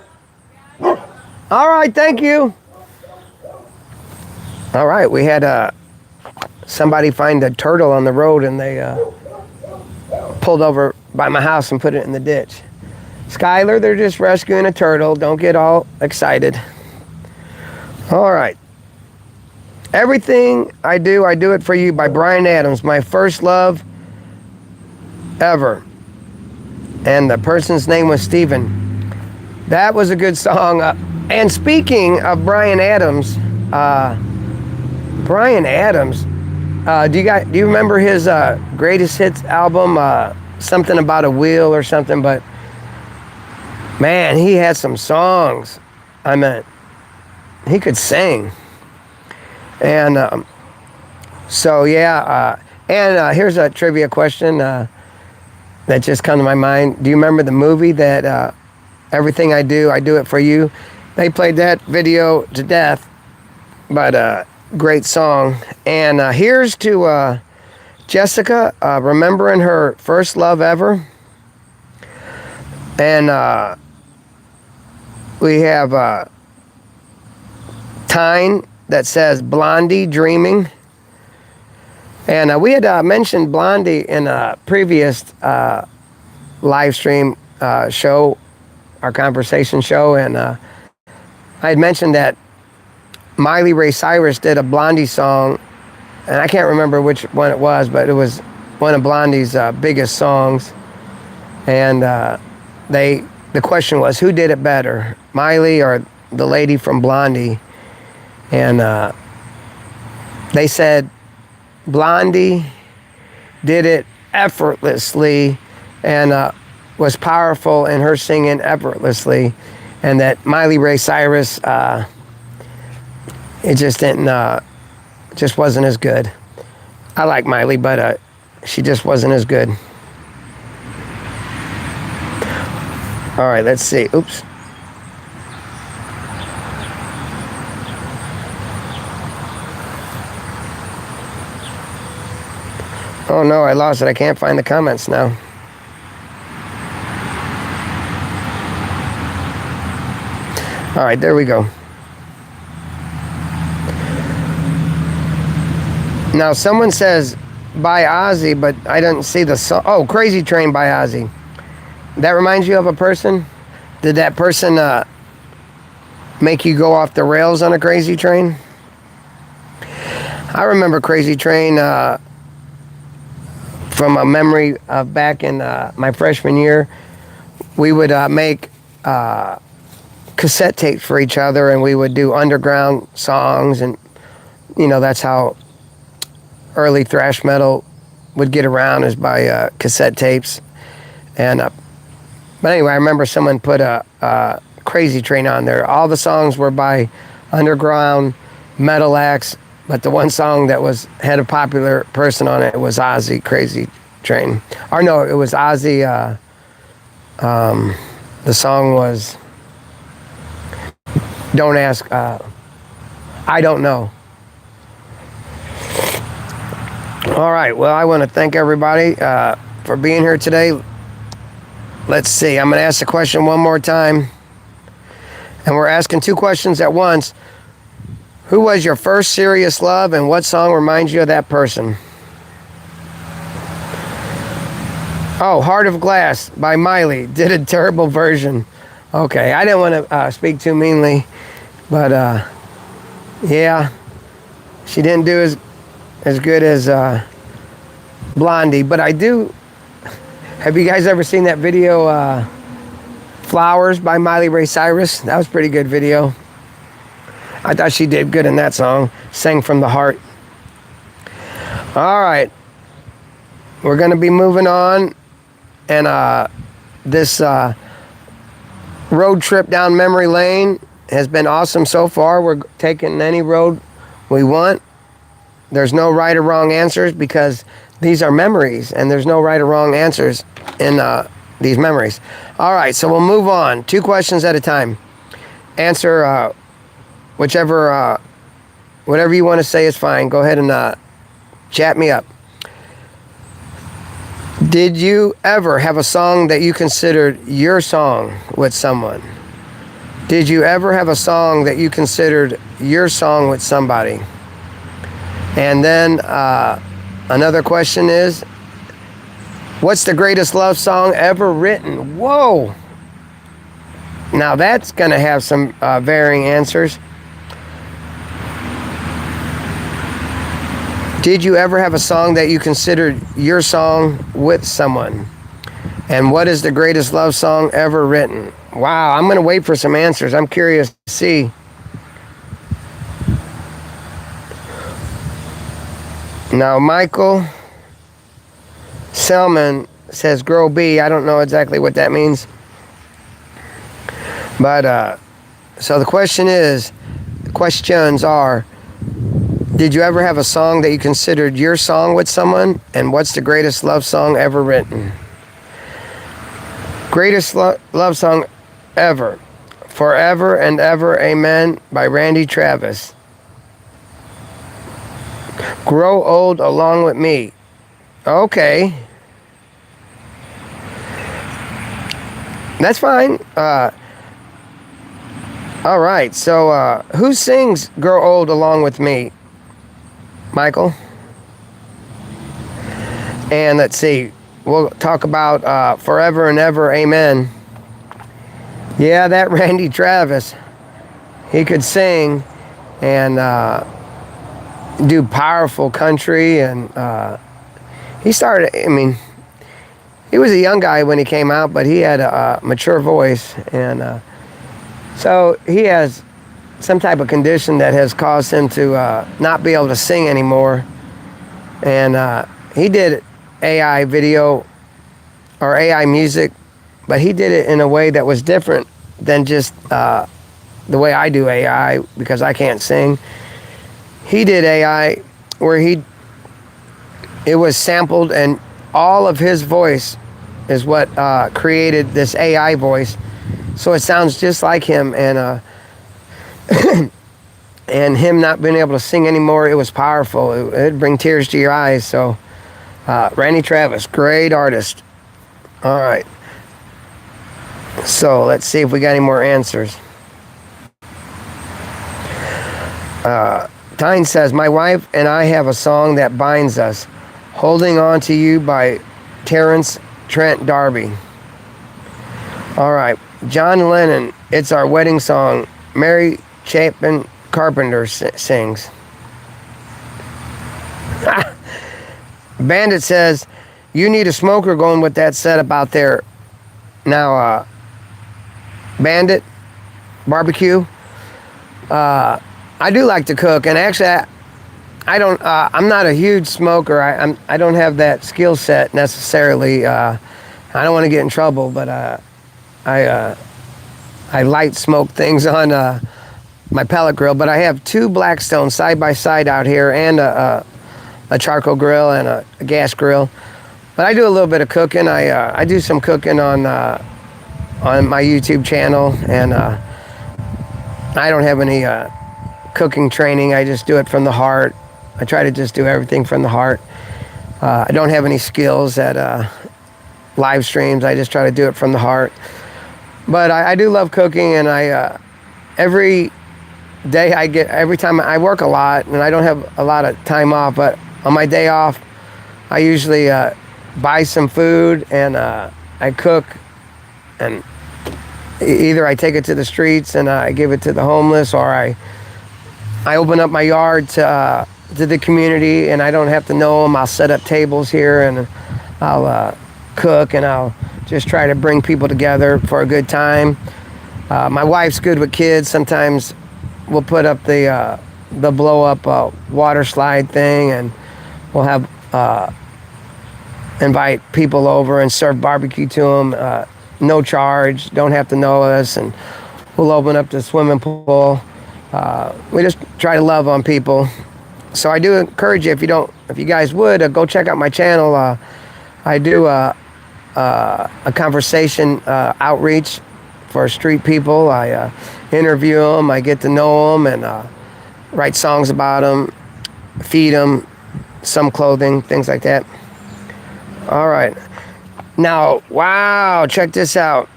All right, thank you. All right, we had somebody find a turtle on the road, and they pulled over by my house and put it in the ditch. Skylar, they're just rescuing a turtle. Don't get all excited. All right. Everything I Do It For You by Bryan Adams. My first love ever. And the person's name was Stephen. That was a good song. And speaking of Bryan Adams, do you remember his greatest hits album? Something about a wheel or something, but man, he had some songs. I mean, he could sing. And so, yeah. And here's a trivia question that just come to my mind. Do you remember the movie that Everything I Do It For You? They played that video to death, but great song. And here's to Jessica, remembering her first love ever. And we have Tyne that says Blondie Dreaming. And we had mentioned Blondie in a previous live stream show, our conversation show. And I had mentioned that Miley Ray Cyrus did a Blondie song, and I can't remember which one it was, but it was one of Blondie's biggest songs. And the question was, who did it better, Miley or the lady from Blondie? And they said Blondie did it effortlessly and was powerful in her singing effortlessly, and that Miley Ray Cyrus, it just didn't, just wasn't as good. I like Miley, but she just wasn't as good. All right, let's see. Oops. Oh no, I lost it. I can't find the comments now. All right, there we go. Now someone says by Ozzy, but I didn't see the song. Oh, Crazy Train by Ozzy. That reminds you of a person? Did that person make you go off the rails on a crazy train? I remember Crazy Train from a memory of back in my freshman year. We would make cassette tapes for each other, and we would do underground songs, and that's how early thrash metal would get around, is by cassette tapes. And but anyway, I remember someone put a Crazy Train on there. All the songs were by underground metal acts, but the one song that had a popular person on it was Ozzy, Crazy Train. Or no, it was Ozzy. The song was Don't Ask. I Don't Know. All right. Well, I want to thank everybody for being here today. Let's see. I'm going to ask the question one more time. And we're asking 2 questions at once. Who was your first serious love, and what song reminds you of that person? Oh, Heart of Glass by Miley. Did a terrible version. Okay, I didn't want to speak too meanly, but yeah, she didn't do as good as Blondie. But I do. Have you guys ever seen that video, Flowers by Miley Ray Cyrus? That was a pretty good video. I thought she did good in that song. Sang from the heart. All right. We're going to be moving on. And this road trip down memory lane has been awesome so far. We're taking any road we want. There's no right or wrong answers because these are memories, and there's no right or wrong answers in these memories. All right, so we'll move on. 2 questions at a time. Answer whatever you want to say is fine. Go ahead and chat me up. Did you ever have a song that you considered your song with someone? Did you ever have a song that you considered your song with somebody? And then another question is, what's the greatest love song ever written? Whoa! Now that's going to have some varying answers. Did you ever have a song that you considered your song with someone? And what is the greatest love song ever written? Wow, I'm going to wait for some answers. I'm curious to see. Now, Michael Selman says grow B. I don't know exactly what that means. But, so the questions are, did you ever have a song that you considered your song with someone? And what's the greatest love song ever written? Greatest love song ever. Forever and Ever, Amen by Randy Travis. Grow Old Along With Me. Okay. That's fine. All right, so who sings Grow Old Along With Me? Michael? And let's see, we'll talk about Forever and Ever, Amen. Yeah, that Randy Travis, he could sing and do powerful country, and he started, I mean, he was a young guy when he came out, but he had a mature voice, and so he has some type of condition that has caused him to not be able to sing anymore. And he did AI video or AI music, but he did it in a way that was different than just the way I do AI, because I can't sing. He did AI where it was sampled, and all of his voice is what created this AI voice. So it sounds just like him, and and him not being able to sing anymore, it was powerful. It'd bring tears to your eyes. So Randy Travis, great artist. All right. So let's see if we got any more answers. Tyne says, my wife and I have a song that binds us. Holding On to You by Terrence Trent D'Arby. All right. John Lennon, it's our wedding song. Mary Chapin Carpenter sings. Bandit says, you need a smoker going with that setup out there. Now, Bandit, barbecue. I do like to cook, and actually, I'm not a huge smoker. I don't have that skill set necessarily. I don't want to get in trouble, but I light smoke things on my pellet grill. But I have 2 Blackstones side by side out here, and a charcoal grill and a gas grill. But I do a little bit of cooking. I do some cooking on my YouTube channel, and I don't have any cooking training. I just do it from the heart. I try to just do everything from the heart. I don't have any skills at live streams. I just try to do it from the heart. But I do love cooking, and I every day every time I work a lot and I don't have a lot of time off, but on my day off, I usually buy some food and I cook, and either I take it to the streets and I give it to the homeless, or I open up my yard to the community, and I don't have to know them. I'll set up tables here and I'll cook, and I'll just try to bring people together for a good time. My wife's good with kids. Sometimes we'll put up the blow up water slide thing, and we'll have invite people over and serve barbecue to them, no charge, don't have to know us, and we'll open up the swimming pool. We just try to love on people. So I do encourage you, if you guys would, go check out my channel. I do a conversation outreach for street people. I interview them, I get to know them, and write songs about them, feed them some clothing, things like that. All right. Now, wow, check this out.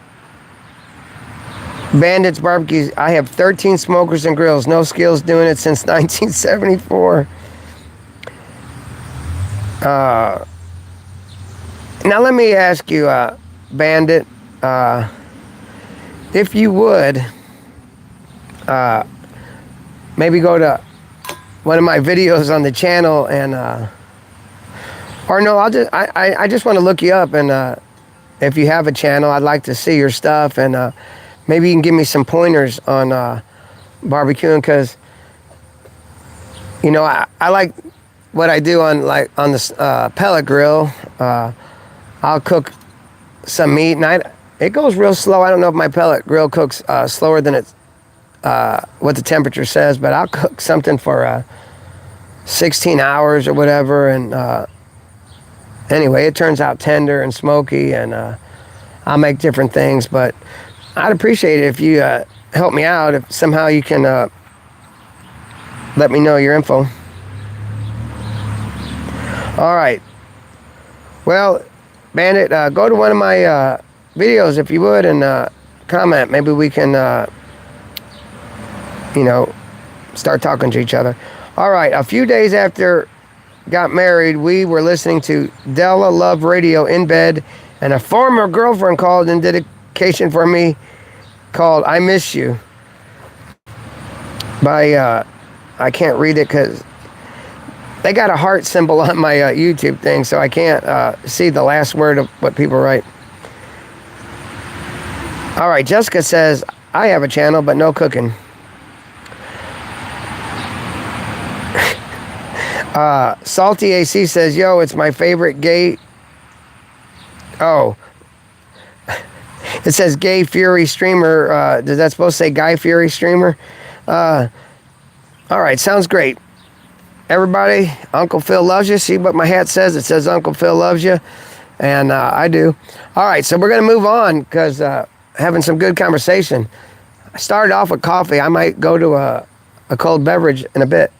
Bandits Barbecue. I have 13 smokers and grills. No skills, doing it since 1974. Now let me ask you, Bandit, if you would, maybe go to one of my videos on the channel and, or no, I just want to look you up, and if you have a channel, I'd like to see your stuff, and maybe you can give me some pointers on barbecuing, because you know I like what I do on the pellet grill. I'll cook some meat, and it goes real slow. I don't know if my pellet grill cooks slower than it's what the temperature says, but I'll cook something for 16 hours or whatever, and anyway, it turns out tender and smoky, and I'll make different things. But I'd appreciate it if you help me out, if somehow you can let me know your info. All right. Well, Bandit, go to one of my videos if you would, and comment. Maybe we can, start talking to each other. All right. A few days after got married, we were listening to Della Love Radio in bed, and a former girlfriend called in dedication for me, called I Miss You by I can't read it because they got a heart symbol on my YouTube thing, so I can't see the last word of what people write. All right, Jessica says, I have a channel but no cooking. Salty AC says, yo, it's my favorite gay. Oh, it says Gay Fury Streamer. Does that supposed to say Guy Fury Streamer? All right, sounds great. Everybody, Uncle Phil loves you. See what my hat says? It says Uncle Phil loves you, and I do. All right, so we're going to move on because having some good conversation. I started off with coffee. I might go to a cold beverage in a bit.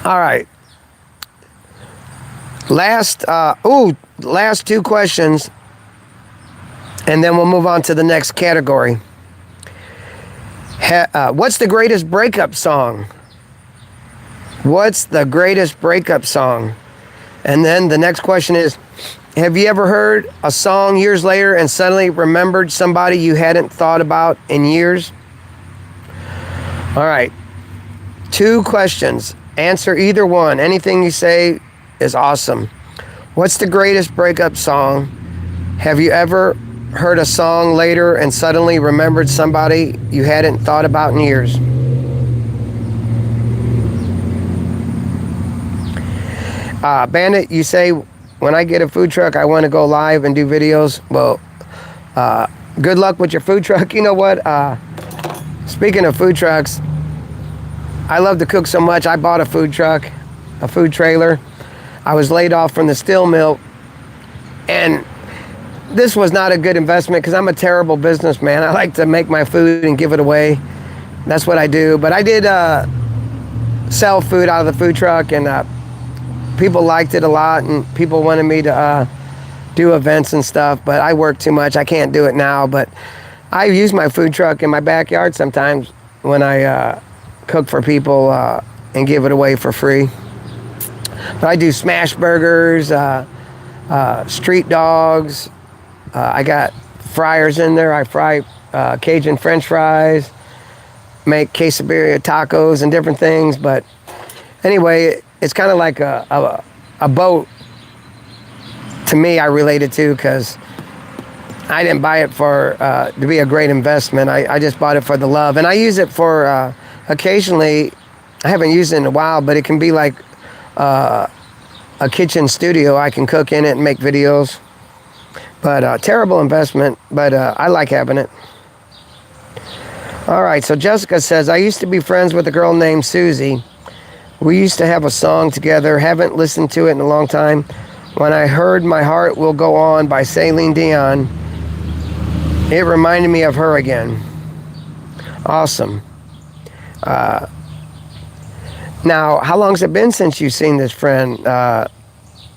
All right. Last two questions, and then we'll move on to the next category. What's the greatest breakup song? What's the greatest breakup song? And then the next question is, have you ever heard a song years later and suddenly remembered somebody you hadn't thought about in years? All right. 2 questions. Answer either one. Anything you say is awesome. What's the greatest breakup song? Have you ever heard a song later and suddenly remembered somebody you hadn't thought about in years? Bandit, you say, when I get a food truck, I want to go live and do videos. Well, good luck with your food truck. You know what? Speaking of food trucks, I love to cook so much. I bought a food truck, a food trailer. I was laid off from the steel mill, and this was not a good investment because I'm a terrible businessman. I like to make my food and give it away. That's what I do. But I did sell food out of the food truck, and people liked it a lot, and people wanted me to do events and stuff, but I work too much. I can't do it now, but I use my food truck in my backyard sometimes when I cook for people and give it away for free. But I do smash burgers, street dogs. I got fryers in there. I fry Cajun French fries, make quesadilla tacos and different things. But anyway, it's kind of like a boat to me. I relate it to because I didn't buy it for to be a great investment. I just bought it for the love, and I use it for occasionally. I haven't used it in a while, but it can be like a kitchen studio. I can cook in it and make videos. But terrible investment, but I like having it. All right, so Jessica says, I used to be friends with a girl named Susie. We used to have a song together. Haven't listened to it in a long time. When I heard My Heart Will Go On by Celine Dion, it reminded me of her again. Awesome. Now, how long's it been since you've seen this friend?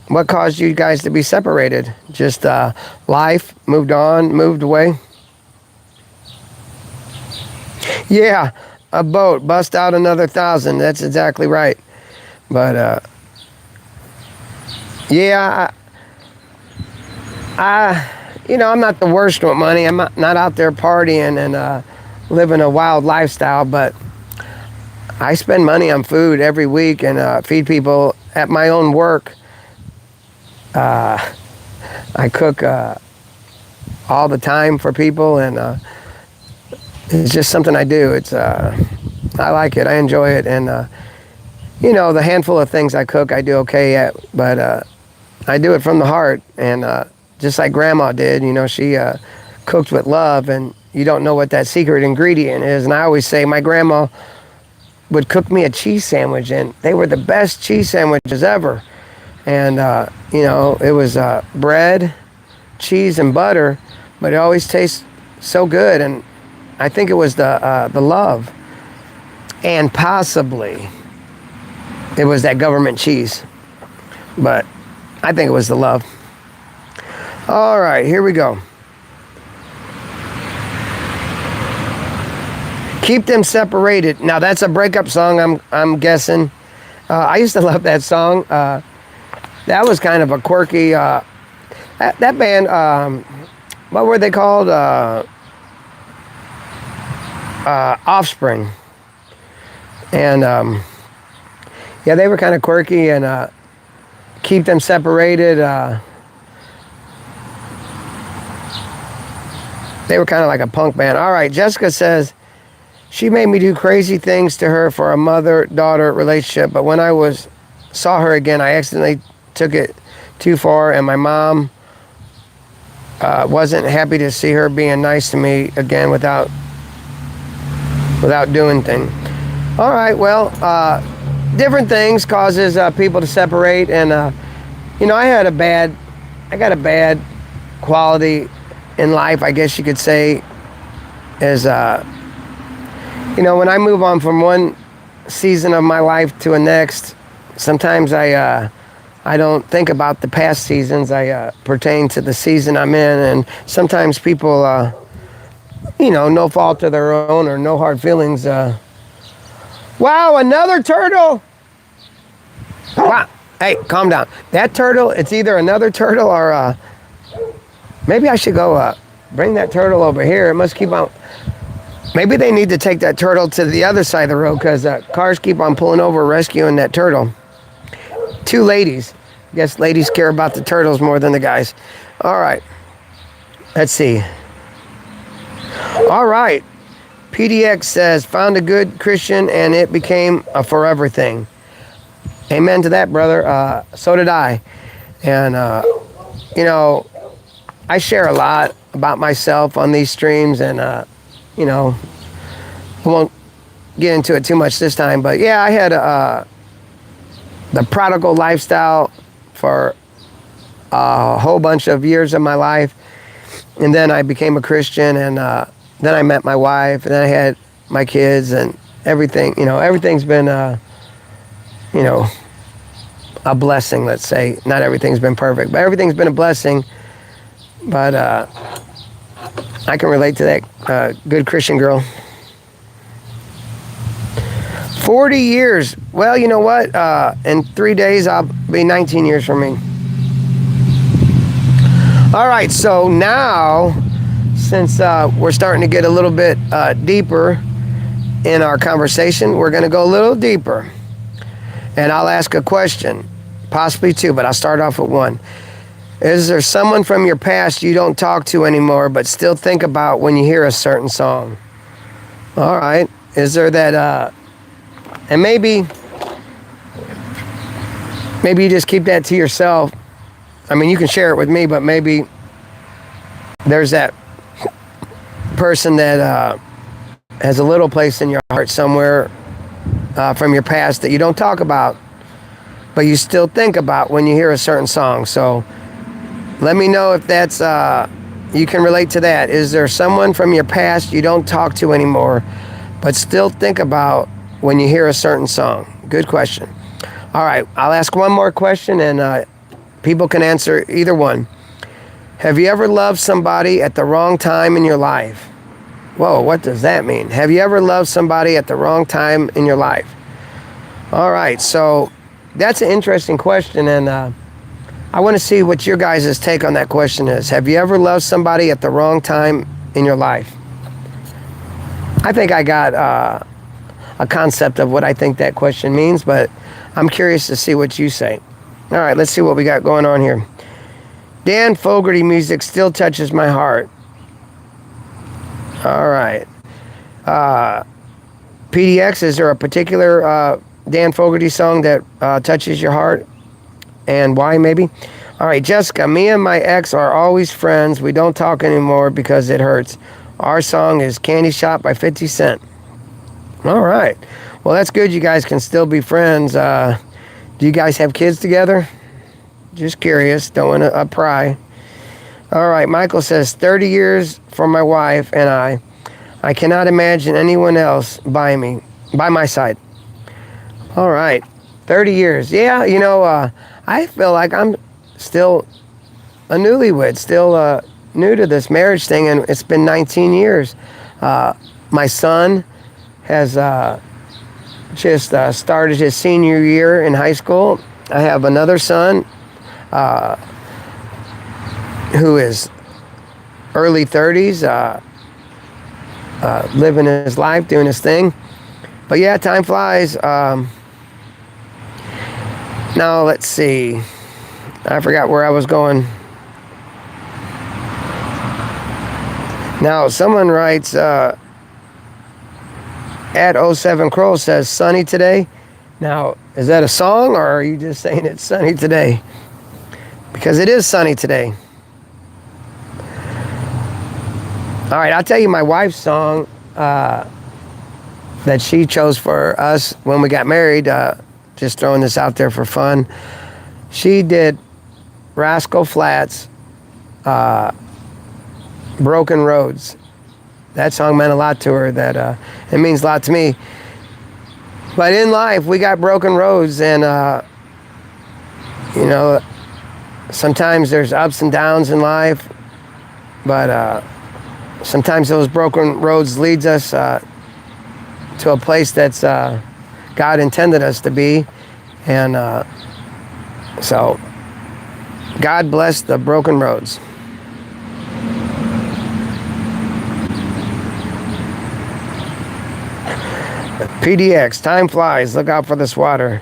What caused you guys to be separated? Just life, moved on, moved away? Yeah, a boat, bust out another 1,000. That's exactly right. But, yeah, I'm not the worst with money. I'm not out there partying and living a wild lifestyle, but I spend money on food every week and feed people at my own work. I cook all the time for people, and it's just something I do. I like it. I enjoy it, and the handful of things I cook, I do okay at, but I do it from the heart, and just like Grandma did. She cooked with love, and you don't know what that secret ingredient is. And I always say my grandma would cook me a cheese sandwich, and they were the best cheese sandwiches ever. And it was bread, cheese, and butter, but it always tastes so good. And I think it was the love, and possibly it was that government cheese, but I think it was the love. All right, here we go. Keep them separated. Now that's a breakup song, I'm guessing. I used to love that song. That was kind of a quirky, that band, what were they called? Offspring. And, yeah, they were kind of quirky, and Keep Them Separated. They were kind of like a punk band. All right, Jessica says, she made me do crazy things to her for a mother-daughter relationship, but when I saw her again, I accidentally took it too far, and my mom wasn't happy to see her being nice to me again without doing things. All right, well, different things causes people to separate, and I got a bad quality in life, I guess you could say, is when I move on from one season of my life to a next, sometimes I don't think about the past seasons. I pertain to the season I'm in, and sometimes people, no fault of their own or no hard feelings. Wow, another turtle! Wow, hey, calm down. That turtle, it's either another turtle or maybe I should go bring that turtle over here. It must keep on. Maybe they need to take that turtle to the other side of the road because cars keep on pulling over rescuing that turtle. Two ladies. I guess ladies care about the turtles more than the guys. All right. Let's see. All right. PDX says, found a good Christian and it became a forever thing. Amen to that, brother. So did I. And, I share a lot about myself on these streams, and, I won't get into it too much this time, but yeah, I had the prodigal lifestyle for a whole bunch of years of my life, and then I became a Christian, and then I met my wife, and then I had my kids, and everything. Everything's been a blessing, let's say. Not everything's been perfect, but everything's been a blessing. But I can relate to that good Christian girl. 40 years. Well, you know what? In 3 days, I'll be 19 years for me. All right, so now, since we're starting to get a little bit deeper in our conversation, we're going to go a little deeper. And I'll ask a question, possibly two, but I'll start off with one. Is there someone from your past you don't talk to anymore, but still think about when you hear a certain song? All right. Is there that, and maybe you just keep that to yourself. I mean, you can share it with me, but maybe there's that person that has a little place in your heart somewhere from your past that you don't talk about, but you still think about when you hear a certain song. So let me know if that's, you can relate to that. Is there someone from your past you don't talk to anymore, but still think about when you hear a certain song? Good question. All right, I'll ask one more question, and people can answer either one. Have you ever loved somebody at the wrong time in your life? Whoa, what does that mean? Have you ever loved somebody at the wrong time in your life? All right, so that's an interesting question, and I want to see what your guys' take on that question is. Have you ever loved somebody at the wrong time in your life? I think I got a concept of what I think that question means, but I'm curious to see what you say. All right, let's see what we got going on here. Dan Fogerty music still touches my heart. All right. PDX, is there a particular Dan Fogerty song that touches your heart? And why, maybe? All right, Jessica, me and my ex are always friends. We don't talk anymore because it hurts. Our song is Candy Shop by 50 Cent. All right. Well, that's good. You guys can still be friends. Do you guys have kids together? Just curious. Don't want to pry. All right. Michael says, 30 years for my wife and I. I cannot imagine anyone else by my side. All right. 30 years. Yeah, you know, I feel like I'm still a newlywed, still new to this marriage thing, and it's been 19 years. My son has just started his senior year in high school. I have another son who is early 30s, living his life, doing his thing. But yeah, time flies. Now, let's see. I forgot where I was going. Now, someone writes, at 07 Crow says, sunny today. Now, is that a song, or are you just saying it's sunny today? Because it is sunny today. All right, I'll tell you my wife's song that she chose for us when we got married. Just throwing this out there for fun. She did Rascal Flatts, Broken Roads. That song meant a lot to her. That it means a lot to me. But in life, we got broken roads, and you know, sometimes there's ups and downs in life. But sometimes those broken roads leads us to a place that's God intended us to be, and so God bless the broken roads. PDX, time flies. Look out for this water.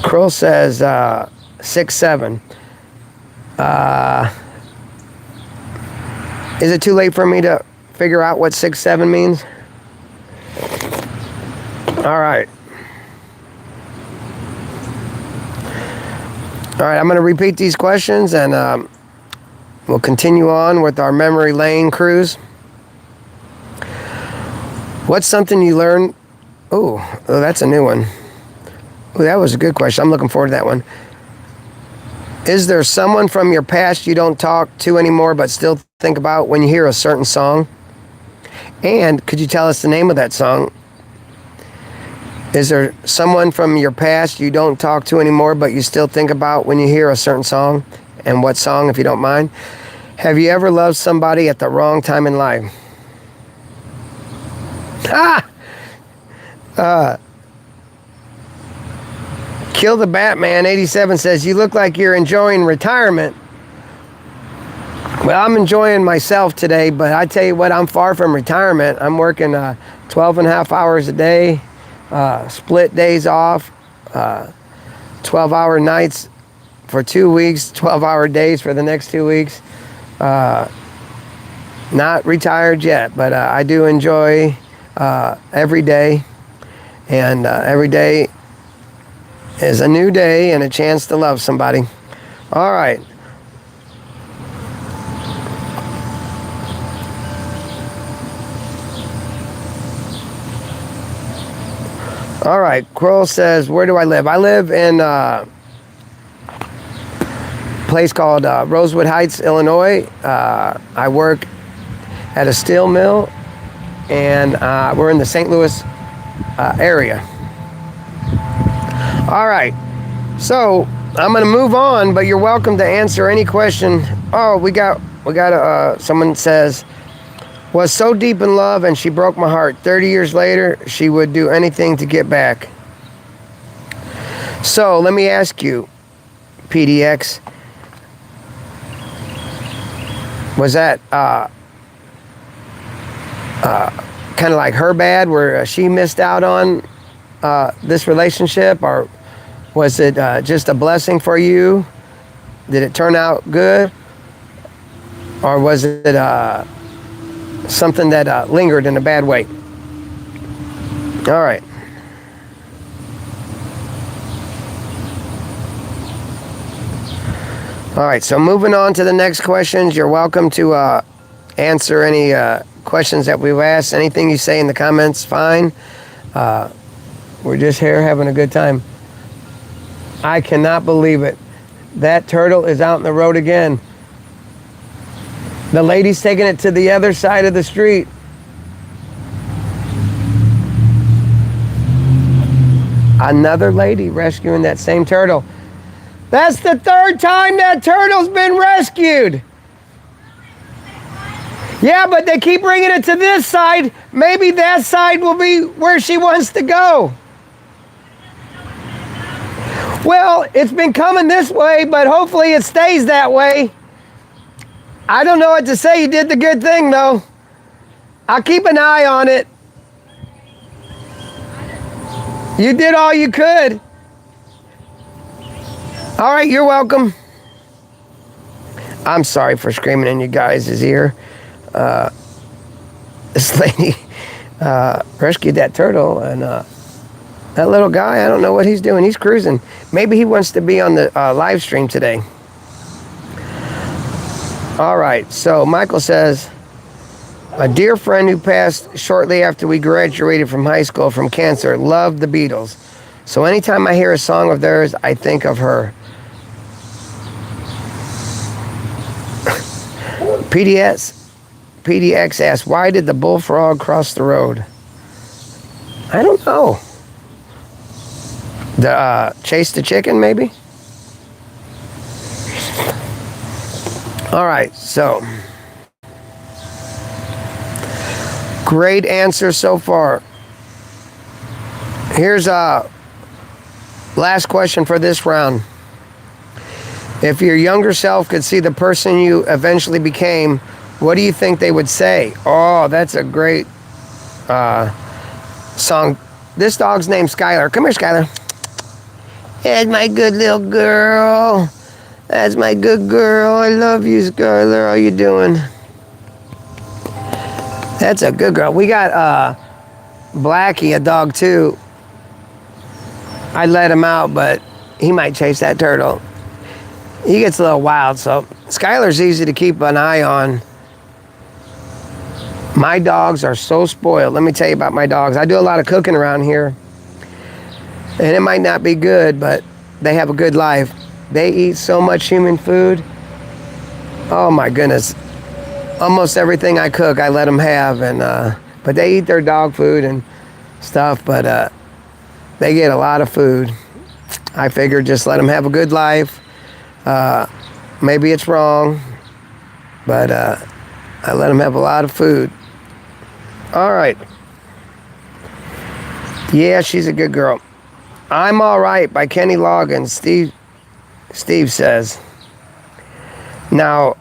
Krill says 6-7. Is it too late for me to figure out what 6-7 means? All right. All right, I'm going to repeat these questions, and we'll continue on with our memory lane cruise. What's something you learned? Oh, that's a new one. Oh, that was a good question. I'm looking forward to that one. Is there someone from your past you don't talk to anymore but still think about when you hear a certain song? And could you tell us the name of that song? Is there someone from your past you don't talk to anymore but you still think about when you hear a certain song? and what song, if you don't mind. Have you ever loved somebody at the wrong time in life? Kill the Batman 87 says, you look like you're enjoying retirement. Well, I'm enjoying myself today, but I tell you what, I'm far from retirement. I'm working 12 and a half hours a day, split days off, 12-hour nights for 2 weeks, 12-hour days for the next 2 weeks. Not retired yet, but I do enjoy every day, and every day is a new day and a chance to love somebody. All right. All right, Kroll says, where do I live? I live in a place called Rosewood Heights, Illinois. I work at a steel mill, and we're in the St. Louis area. All right, so I'm going to move on, but you're welcome to answer any question. Oh, we got someone says, was so deep in love and she broke my heart. 30 years later, she would do anything to get back. So let me ask you, PDX, was that kind of like her bad, where she missed out on this relationship, or was it just a blessing for you? Did it turn out good, or was it something that lingered in a bad way? All right. All right, so moving on to the next questions. You're welcome to answer any questions that we've asked. Anything you say in the comments, fine. We're just here having a good time. I cannot believe it. That turtle is out in the road again. The lady's taking it to the other side of the street. Another lady rescuing that same turtle. That's the third time that turtle's been rescued. Yeah, but they keep bringing it to this side. Maybe that side will be where she wants to go. Well, it's been coming this way, but hopefully it stays that way. I don't know what to say. You did the good thing, though. I'll keep an eye on it. You did all you could. All right, you're welcome. I'm sorry for screaming in you guys' ear. This lady rescued that turtle, and that little guy, I don't know what he's doing. He's cruising. Maybe he wants to be on the live stream today. All right, so Michael says, a dear friend who passed shortly after we graduated from high school from cancer loved the Beatles. So anytime I hear a song of theirs, I think of her. PDX asks, why did the bullfrog cross the road? I don't know. Chase the chicken, maybe? All right, so great answer so far. Here's a last question for this round. If your younger self could see the person you eventually became, what do you think they would say? Oh, that's a great song. This dog's named Skylar. Come here, Skylar. That's my good little girl. That's my good girl. I love you, Skylar. How you doing? That's a good girl. We got Blackie, a dog too. I let him out, but he might chase that turtle. He gets a little wild, so Skylar's easy to keep an eye on. My dogs are so spoiled. Let me tell you about my dogs. I do a lot of cooking around here, and it might not be good, but they have a good life. They eat so much human food. Oh my goodness. Almost everything I cook, I let them have, and but they eat their dog food and stuff, but they get a lot of food. I figured just let them have a good life. maybe it's wrong, but I let him have a lot of food. All right. Yeah, she's a good girl. I'm All Right by Kenny Loggins. Steve says. Now,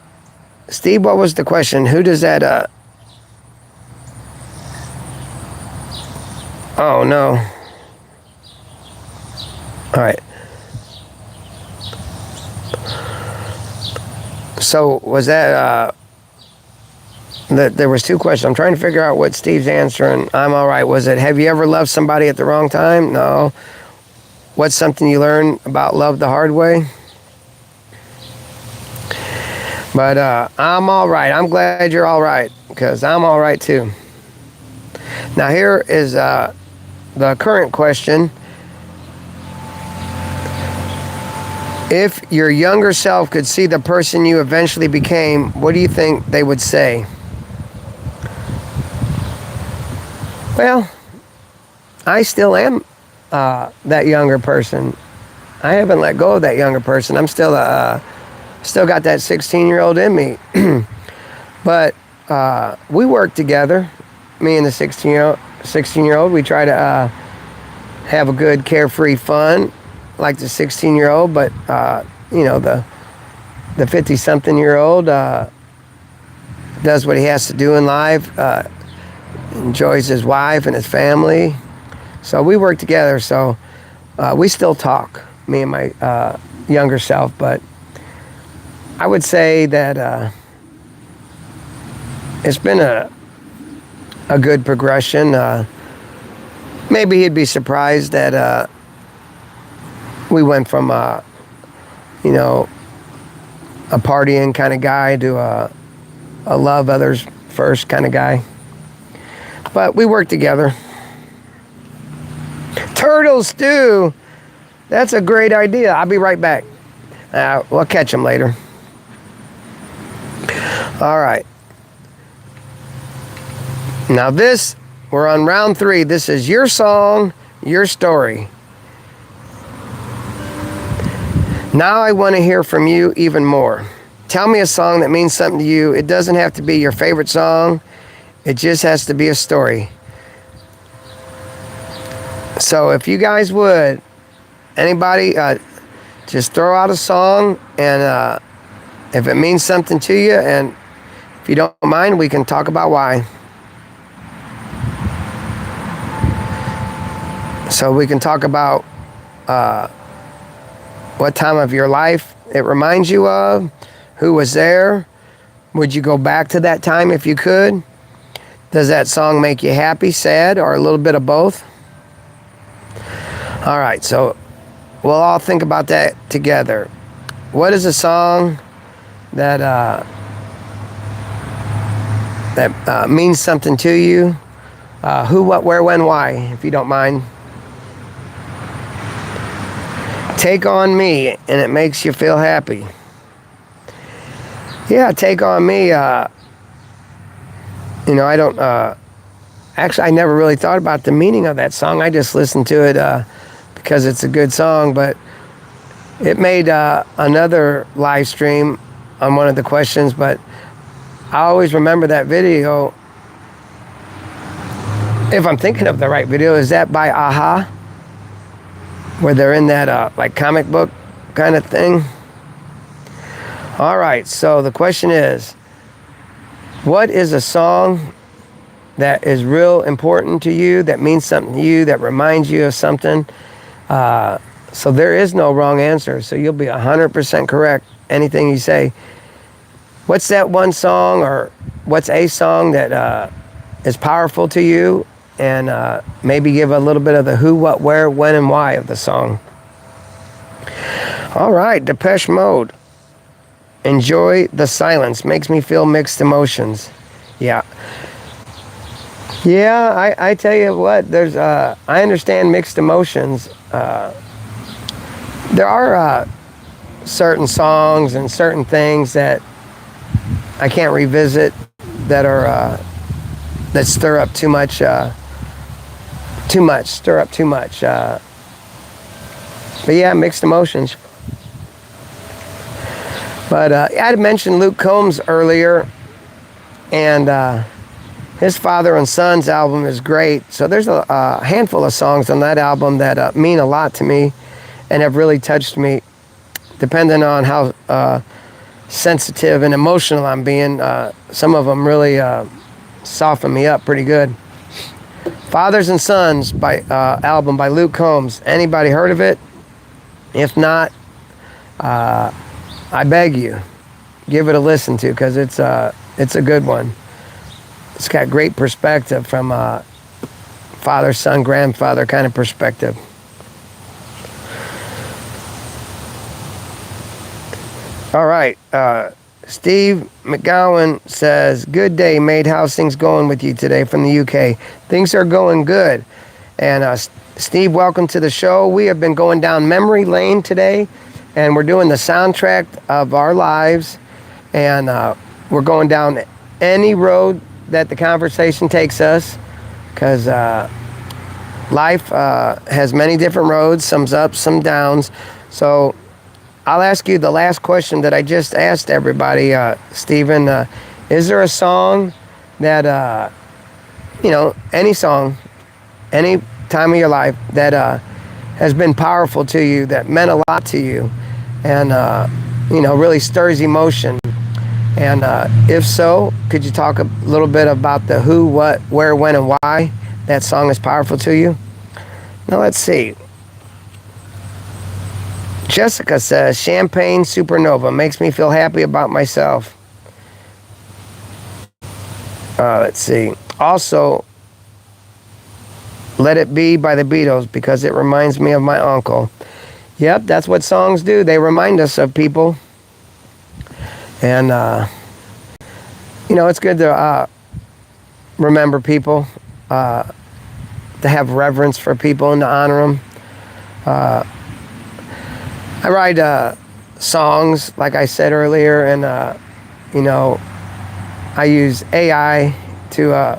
Steve, what was the question? Who does that, oh, no. All right. So, was that, there was two questions. I'm trying to figure out what Steve's answering. I'm all right. Was it, have you ever loved somebody at the wrong time? No. What's something you learned about love the hard way? But I'm all right. I'm glad you're all right, because I'm all right too. Now here is the current question. If your younger self could see the person you eventually became, what do you think they would say? Well, I still am that younger person. I haven't let go of that younger person. I'm still still got that 16-year-old in me. But we work together, me and the 16-year-old. We try to have a good, carefree fun, like the 16-year-old, but you know, the 50-something-year-old does what he has to do in life, enjoys his wife and his family. So we work together. So we still talk, me and my younger self. But I would say that it's been a good progression. Maybe he'd be surprised that we went from you know, a partying kind of guy to a love others first kind of guy. But we work together. Turtle stew. That's a great idea. I'll be right back. We'll catch him later. All right. Now we're on round 3. This is your song, your story. Now I want to hear from you even more. Tell me a song that means something to you. It doesn't have to be your favorite song. It just has to be a story. So if you guys would, anybody, just throw out a song, and if it means something to you, and if you don't mind, we can talk about why. So we can talk about what time of your life it reminds you of, who was there, would you go back to that time if you could? Does that song make you happy, sad, or a little bit of both? All right, so we'll all think about that together. What is a song that means something to you? Who, what, where, when, why, if you don't mind. Take On Me, and it makes you feel happy. Yeah, Take On Me, you know, I don't, actually, I never really thought about the meaning of that song. I just listened to it because it's a good song, but it made another live stream on one of the questions, but I always remember that video. If I'm thinking of the right video, is that by Aha? Where they're in that like comic book kind of thing? All right, so the question is, what is a song that is real important to you, that means something to you, that reminds you of something? So there is no wrong answer, so you'll be 100% correct anything you say. What's that one song, or what's a song that is powerful to you? And maybe give a little bit of the who, what, where, when, and why of the song. All right, Depeche Mode. Enjoy the Silence. Makes me feel mixed emotions. Yeah. Yeah, I tell you what, there's, I understand mixed emotions. There are certain songs and certain things that I can't revisit that are, that stir up too much, stir up too much. But yeah, mixed emotions. But I had mentioned Luke Combs earlier, and his Father and Sons album is great. So there's a handful of songs on that album that mean a lot to me and have really touched me, depending on how sensitive and emotional I'm being. Some of them really soften me up pretty good. Fathers and Sons by album by Luke Combs. Anybody heard of it? If not, I beg you, give it a listen to, because it's a good one. It's got great perspective from father, son, grandfather kind of perspective. All right. Steve McGowan says, good day, mate. How's things going with you today from the UK? Things are going good. And Steve, welcome to the show. We have been going down memory lane today, and we're doing the soundtrack of our lives. And we're going down any road that the conversation takes us, because life has many different roads, some ups, some downs. So I'll ask you the last question that I just asked everybody, Stephen. Is there a song that, any song, any time of your life that has been powerful to you, that meant a lot to you, and, really stirs emotion? And if so, could you talk a little bit about the who, what, where, when, and why that song is powerful to you? Now, let's see. Jessica says, Champagne Supernova makes me feel happy about myself. Let's see. Also, Let It Be by the Beatles, because it reminds me of my uncle. Yep, that's what songs do. They remind us of people. And, it's good to remember people, to have reverence for people and to honor them. I write songs, like I said earlier, and, I use AI to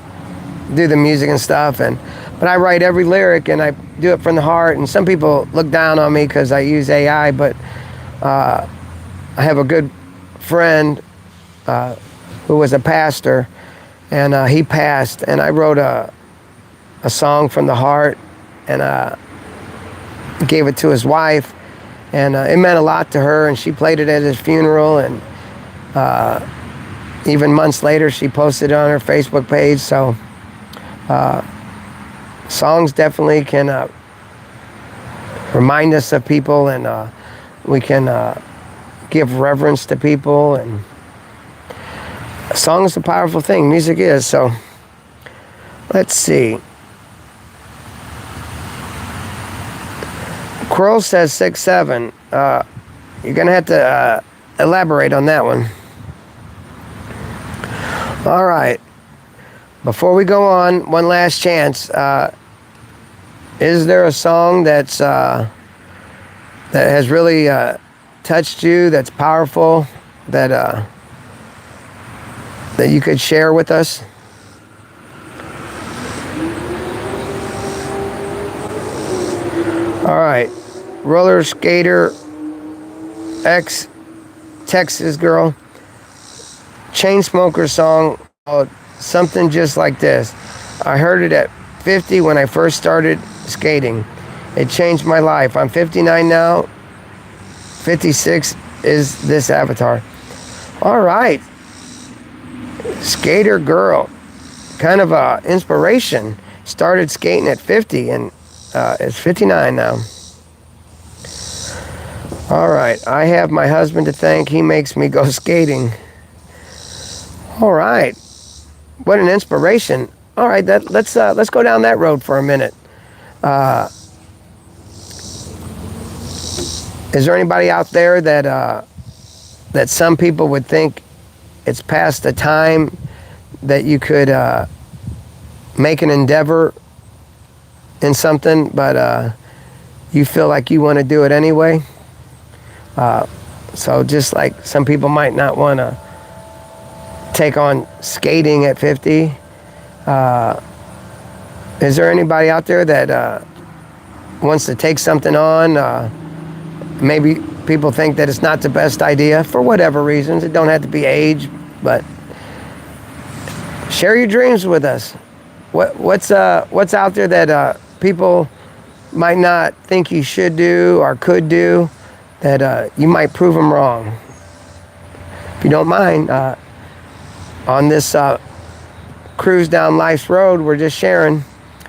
do the music and stuff. But I write every lyric, and I do it from the heart. And some people look down on me because I use AI, but I have a good friend who was a pastor, and he passed, and I wrote a song from the heart, and gave it to his wife. And it meant a lot to her, and she played it at his funeral, and even months later, she posted it on her Facebook page. So songs definitely can remind us of people, and we can give reverence to people. And a song is a powerful thing. Music is. So let's see. Quirrell says 6'7". You're going to have to elaborate on that one. All right. Before we go on, one last chance. Is there a song that has really touched you, that's powerful, that you could share with us? All right. Roller Skater X Texas Girl. Chainsmokers song called Something Just Like This. I heard it at 50 when I first started skating. It changed my life. I'm 59 now. 56 is this avatar. All right. Skater girl. Kind of a inspiration. Started skating at 50 and it's 59 now. All right. I have my husband to thank. He makes me go skating. All right. What an inspiration. All right. Let's go down that road for a minute. Is there anybody out there that some people would think it's past the time that you could make an endeavor in something, but you feel like you want to do it anyway? So just like some people might not want to take on skating at 50, is there anybody out there that wants to take something on, maybe people think that it's not the best idea for whatever reasons. It don't have to be age, but share your dreams with us. What's out there that people might not think you should do or could do, that you might prove them wrong. If you don't mind, on this cruise down life's road, we're just sharing.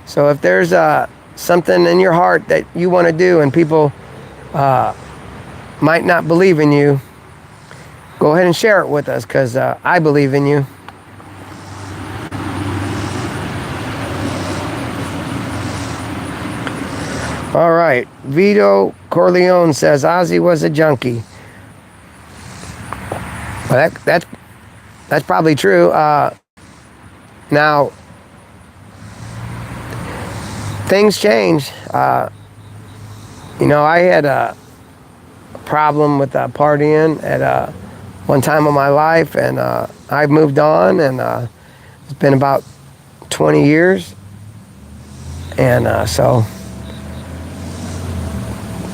So if there's something in your heart that you want to do and people might not believe in you, go ahead and share it with us, because I believe in you. All right, Vito Corleone says Ozzy was a junkie. Well, that's probably true. Now, things change. You know, I had a problem with partying at one time of my life, and I've moved on, and it's been about 20 years, and so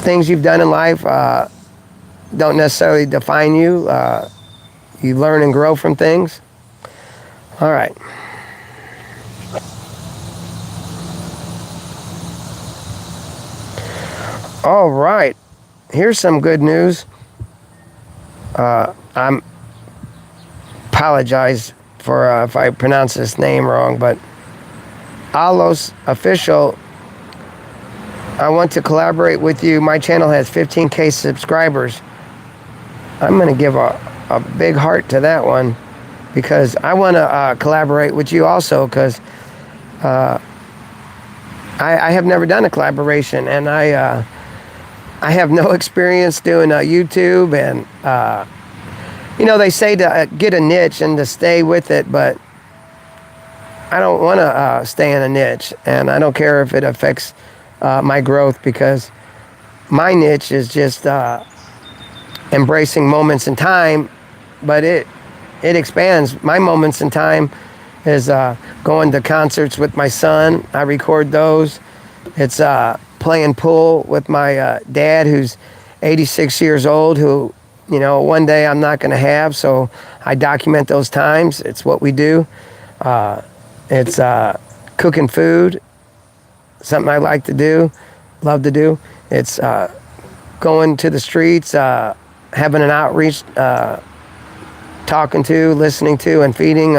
things you've done in life don't necessarily define you. You learn and grow from things. All right. All right. Here's some good news. I'm apologize for if I pronounce this name wrong, but Alos Official, I want to collaborate with you. My channel has 15K subscribers. I'm going to give a big heart to that one, because I want to collaborate with you also, because I have never done a collaboration, and I have no experience doing YouTube, and you know, they say to get a niche and to stay with it, but I don't want to stay in a niche, and I don't care if it affects my growth, because my niche is just embracing moments in time, but it expands. My moments in time is going to concerts with my son. I record those. It's playing pool with my dad, who's 86 years old, who, you know, one day I'm not going to have, so I document those times. It's what we do. It's cooking food, something I like to do, love to do. It's going to the streets, having an outreach, talking to, listening to, and feeding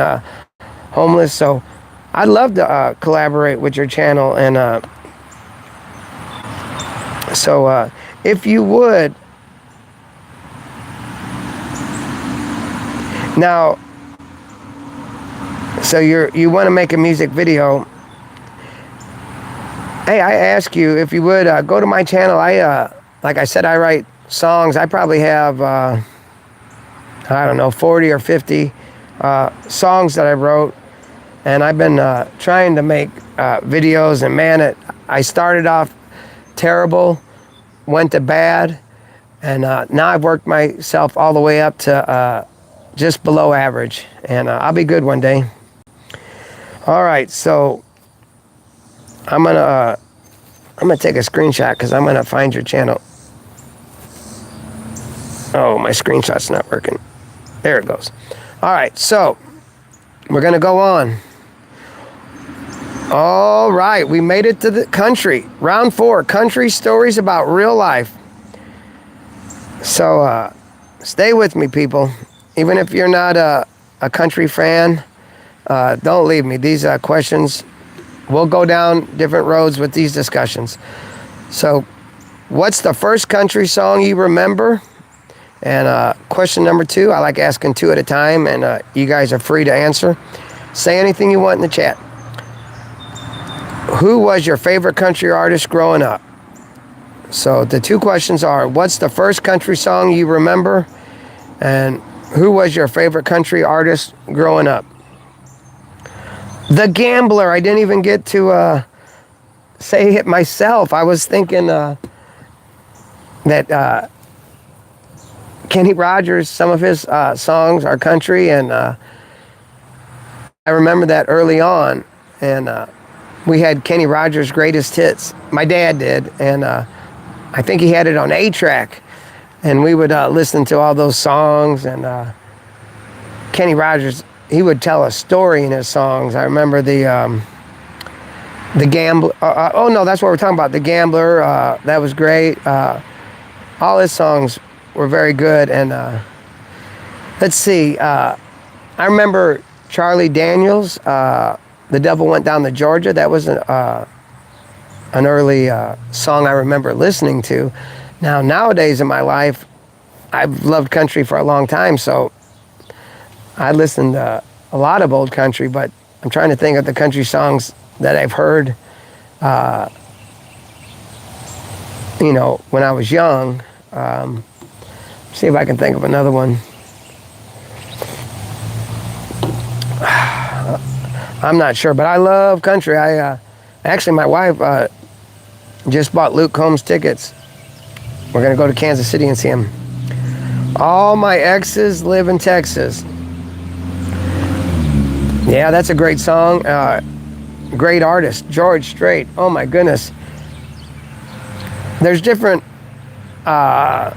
homeless. So I'd love to collaborate with your channel, and so if you would. Now, so you want to make a music video. Hey, I ask you if you would go to my channel. Like I said, I write songs. I probably have I don't know, 40 or 50 songs that I wrote, and I've been trying to make videos. And man, I started off terrible, went to bad, and now I've worked myself all the way up to just below average, and I'll be good one day. All right, so I'm gonna take a screenshot, because I'm gonna find your channel. Oh, my screenshot's not working. There it goes. All right, so we're gonna go on. All right, we made it to the country. Round 4, country stories about real life. So stay with me, people. Even if you're not a country fan, don't leave me. These questions, we'll go down different roads with these discussions. So, what's the first country song you remember? And question number 2, I like asking 2 at a time, and you guys are free to answer. Say anything you want in the chat. Who was your favorite country artist growing up? So the 2 questions are, what's the first country song you remember? And who was your favorite country artist growing up? The Gambler. I didn't even get to say it myself. I was thinking that Kenny Rogers, some of his songs are country, and I remember that early on. And we had Kenny Rogers' greatest hits. My dad did, and I think he had it on A-Track. And we would listen to all those songs. And Kenny Rogers, he would tell a story in his songs. I remember the Gambler. Oh no, that's what we're talking about. The Gambler. That was great. All his songs were very good. And let's see. I remember Charlie Daniels. The Devil Went Down to Georgia. That was an early song I remember listening to. Now, nowadays in my life, I've loved country for a long time, so I listened to a lot of old country, but I'm trying to think of the country songs that I've heard, when I was young. See if I can think of another one. I'm not sure, but I love country. Actually, my wife just bought Luke Combs tickets. We're going to go to Kansas City and see him. All my exes live in Texas. Yeah, that's a great song. Great artist, George Strait. Oh my goodness. There's different times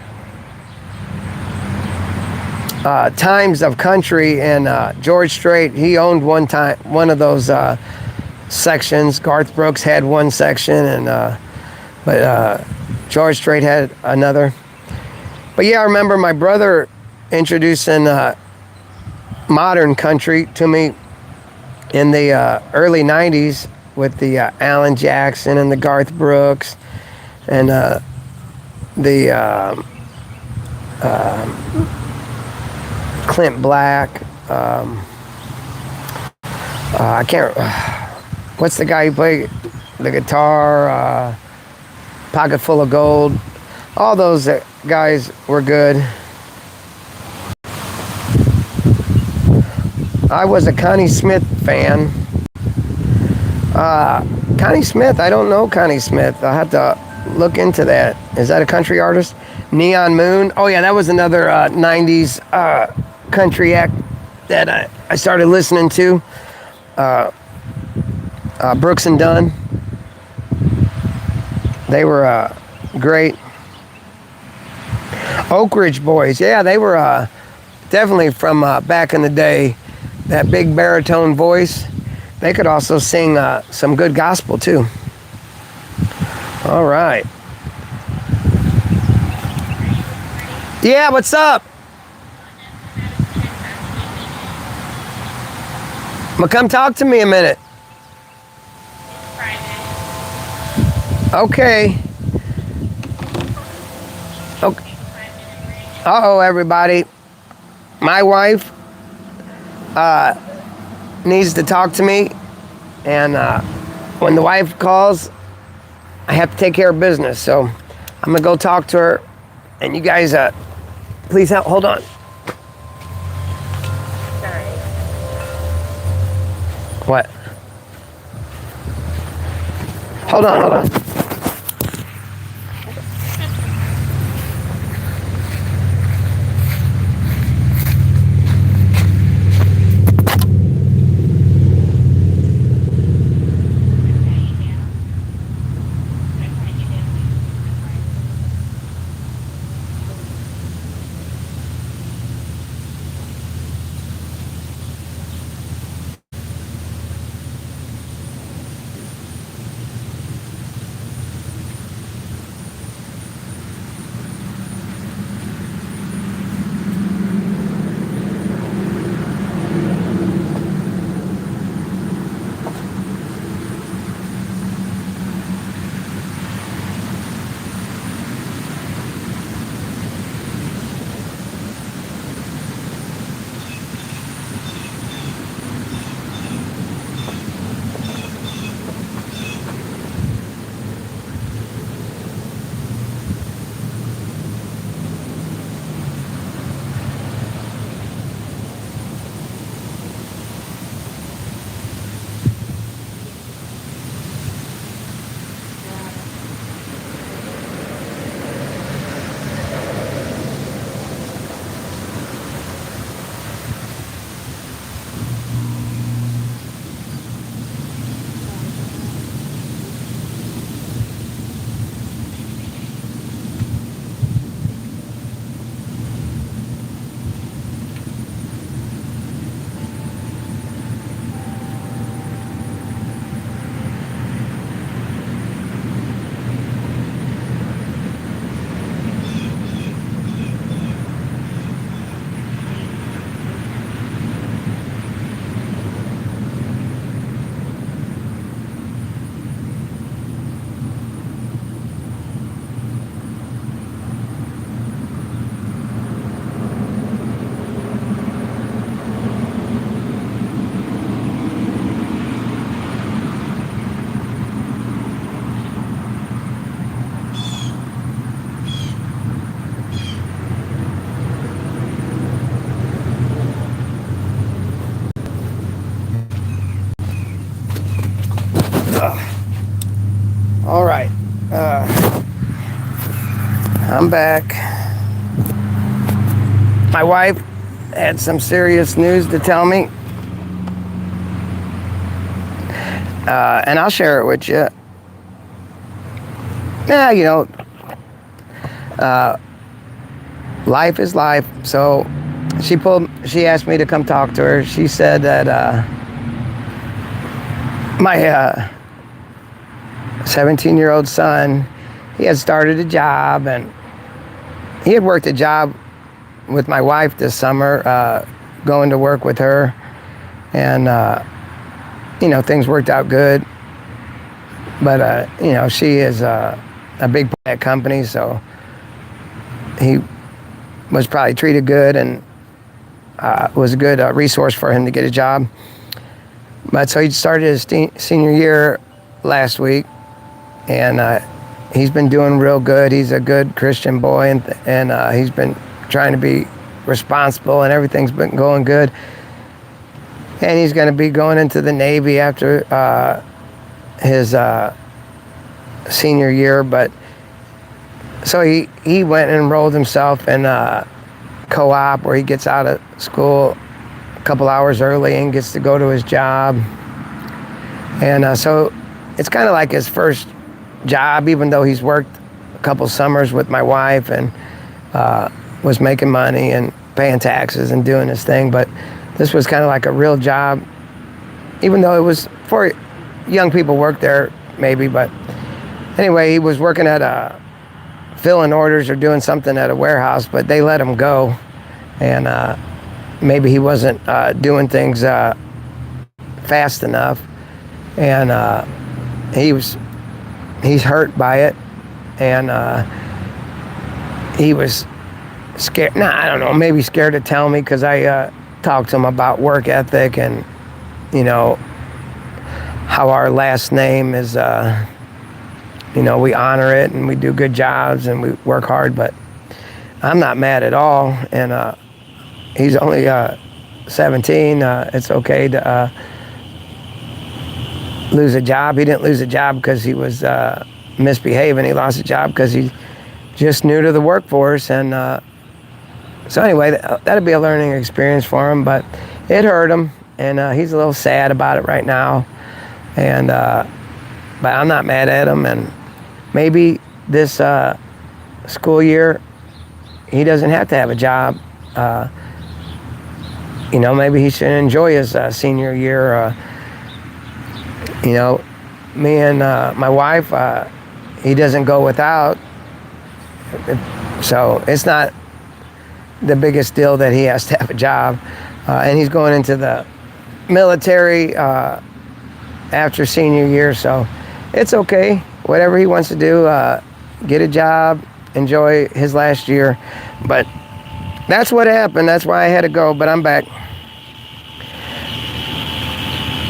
of country, and George Strait, he owned one of those sections. Garth Brooks had one section, but George Strait had another. But yeah, I remember my brother introducing modern country to me in the early 90s with the Alan Jackson and the Garth Brooks and the Clint Black. I can't. What's the guy who played the guitar? Pocket Full of Gold. All those guys were good. I was a Connie Smith fan. Connie Smith, I don't know Connie Smith. I'll have to look into that. Is that a country artist? Neon Moon. Oh yeah, that was another 90s country act that I started listening to. Brooks and Dunn. They were great. Oak Ridge Boys. Yeah, they were definitely from back in the day. That big baritone voice. They could also sing some good gospel too. All right. Yeah, what's up? Well, come talk to me a minute. Okay. Okay. Uh-oh, everybody. My wife needs to talk to me, and when the wife calls, I have to take care of business. So I'm gonna go talk to her, and you guys, please help. Hold on. Sorry. What? Hold on. All right. I'm back. My wife had some serious news to tell me. And I'll share it with you. Yeah, life is life. So she asked me to come talk to her. She said that my 17-year-old son, he had started a job, and he had worked a job with my wife this summer, going to work with her, and things worked out good. But she is a big part of that company, so he was probably treated good, and was a good resource for him to get a job. But so he started his senior year last week, and he's been doing real good. He's a good Christian boy, and he's been trying to be responsible, and everything's been going good. And he's going to be going into the Navy after his senior year. But so he went and enrolled himself in a co-op where he gets out of school a couple hours early and gets to go to his job. And so it's kind of like his first job, even though he's worked a couple summers with my wife and was making money and paying taxes and doing his thing. But this was kind of like a real job, even though it was for young people work there maybe. But anyway, he was working at filling orders or doing something at a warehouse, but they let him go. And maybe he wasn't doing things fast enough. And he's hurt by it. And he was scared. I don't know, maybe scared to tell me, because I talked to him about work ethic and, how our last name is, we honor it and we do good jobs and we work hard. But I'm not mad at all. And he's only 17. It's okay to lose a job. He didn't lose a job because he was misbehaving. He lost a job because he's just new to the workforce. And so anyway, that'd be a learning experience for him, but it hurt him, and he's a little sad about it right now. And but I'm not mad at him, and maybe this school year he doesn't have to have a job. Maybe he should enjoy his senior year. Me and my wife, he doesn't go without, so it's not the biggest deal that he has to have a job. And he's going into the military after senior year, so it's okay. Whatever he wants to do, get a job, enjoy his last year. But that's what happened. That's why I had to go, but I'm back.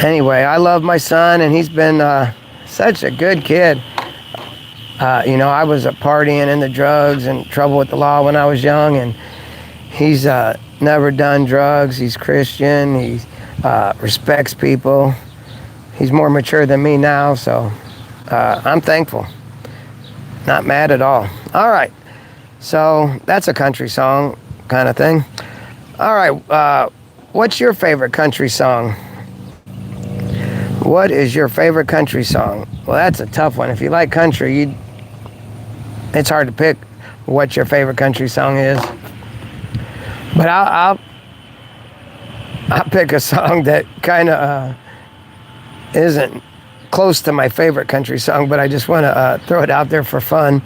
Anyway, I love my son, and he's been such a good kid. I was partying in the drugs and trouble with the law when I was young, and he's never done drugs. He's Christian. He respects people. He's more mature than me now, so I'm thankful. Not mad at all. All right, so that's a country song kind of thing. All right, what's your favorite country song? What is your favorite country song? Well, that's a tough one. If you like country, it's hard to pick what your favorite country song is. But I'll pick a song that kind of isn't close to my favorite country song, but I just want to throw it out there for fun.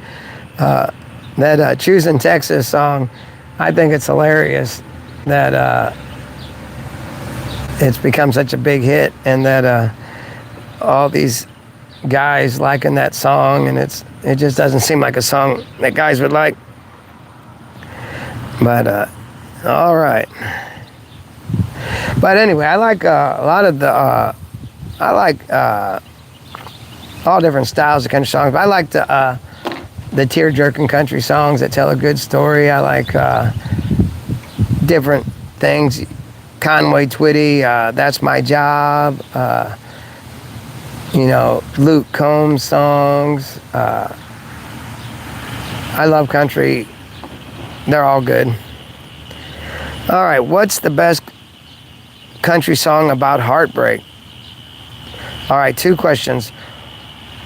That Choosing Texas song, I think it's hilarious that it's become such a big hit, and that all these guys liking that song, and it just doesn't seem like a song that guys would like. But all right. But anyway, I like a lot of the all different styles of country songs. But I like the tear-jerking country songs that tell a good story. I like different things. Conway Twitty, That's My Job. Luke Combs songs. I love country. They're all good. All right, what's the best country song about heartbreak? All right, 2 questions.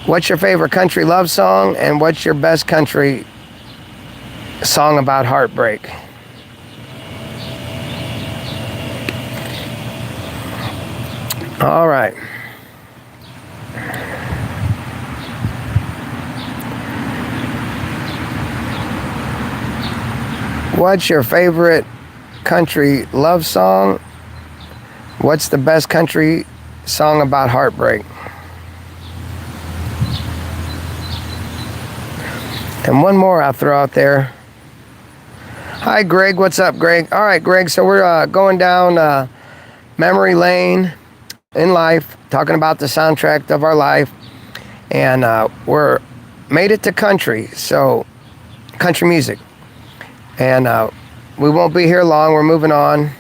What's your favorite country love song, and what's your best country song about heartbreak? All right. What's your favorite country love song? What's the best country song about heartbreak? And one more I'll throw out there. Hi, Greg. What's up, Greg? All right, Greg. So we're going down memory lane in life, talking about the soundtrack of our life. And we're made it to country, so country music. And we won't be here long. We're moving on.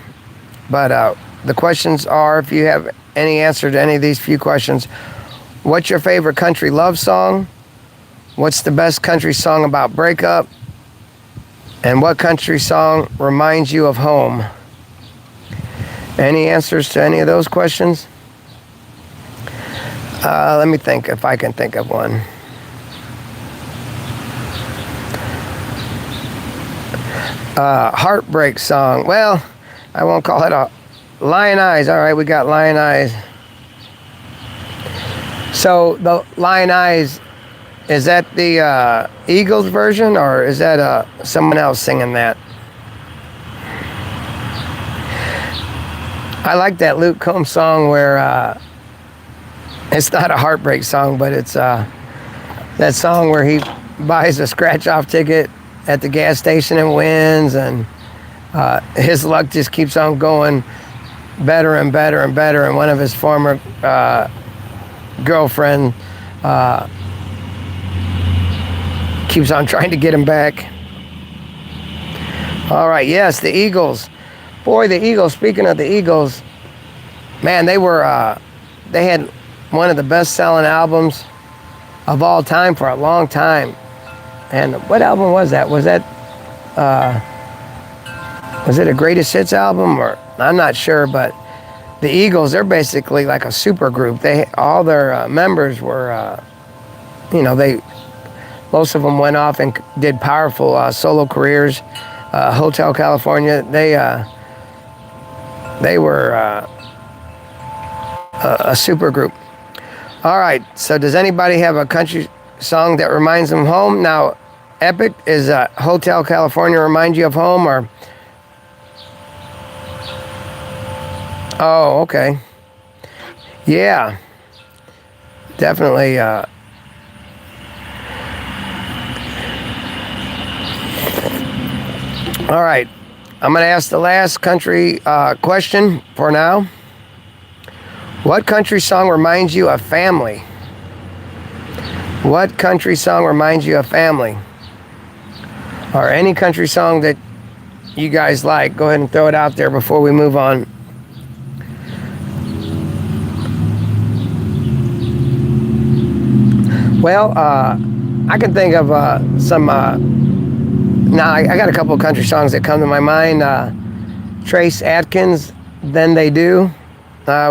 But the questions are, if you have any answer to any of these few questions, what's your favorite country love song? What's the best country song about breakup? And what country song reminds you of home? Any answers to any of those questions? Let me think if I can think of one. Heartbreak song. Well, I won't call it a Lion Eyes. All right, we got Lion Eyes. So the Lion Eyes, is that the Eagles version, or is that someone else singing that? I like that Luke Combs song where it's not a heartbreak song, but it's that song where he buys a scratch-off ticket at the gas station and wins, and his luck just keeps on going better and better and better, and one of his former girlfriend keeps on trying to get him back. All right, yes, the Eagles. Boy, the Eagles, speaking of the Eagles, man, they had one of the best-selling albums of all time for a long time. And what album was that? Was it a greatest hits album, or I'm not sure, but the Eagles, they're basically like a super group. All their members were, most of them went off and did powerful solo careers. Hotel California, they were a super group. All right, so does anybody have a country song that reminds them of home? Now, Epic, is Hotel California remind you of home, or? Oh, okay. Yeah, definitely. All right, I'm going to ask the last country question for now. What country song reminds you of family? What country song reminds you of family? Or any country song that you guys like, go ahead and throw it out there before we move on. Well, I can think of some. Now, I got a couple of country songs that come to my mind. Trace Atkins, Then They Do. I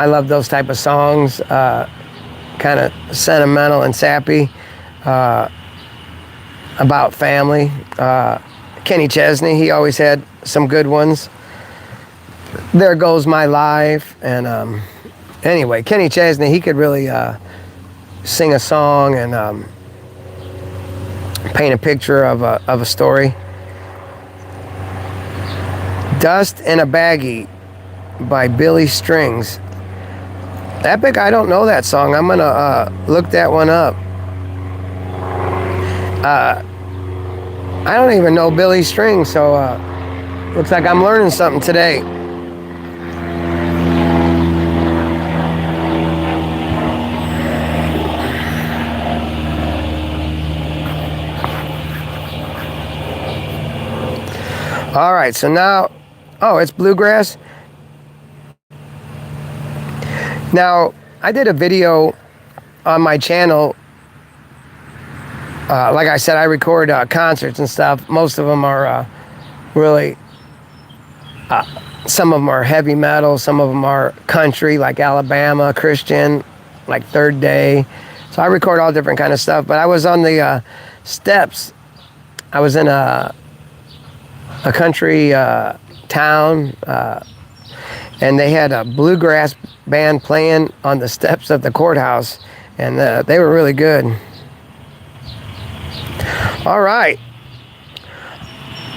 love those type of songs. Kind of sentimental and sappy. About family. Kenny Chesney, he always had some good ones. There Goes My Life. And anyway, Kenny Chesney, he could really sing a song and paint a picture of a story. Dust in a Baggie by Billy Strings. Epic, I don't know that song. I'm gonna look that one up. I don't even know Billy Strings, so looks like I'm learning something today. All right, so now, oh, it's bluegrass. Now, I did a video on my channel. Like I said, I record concerts and stuff. Most of them are really, some of them are heavy metal, some of them are country, like Alabama, Christian, like Third Day. So I record all different kind of stuff. But I was on the steps. I was in a country town, and they had a bluegrass band playing on the steps of the courthouse, and they were really good. All right.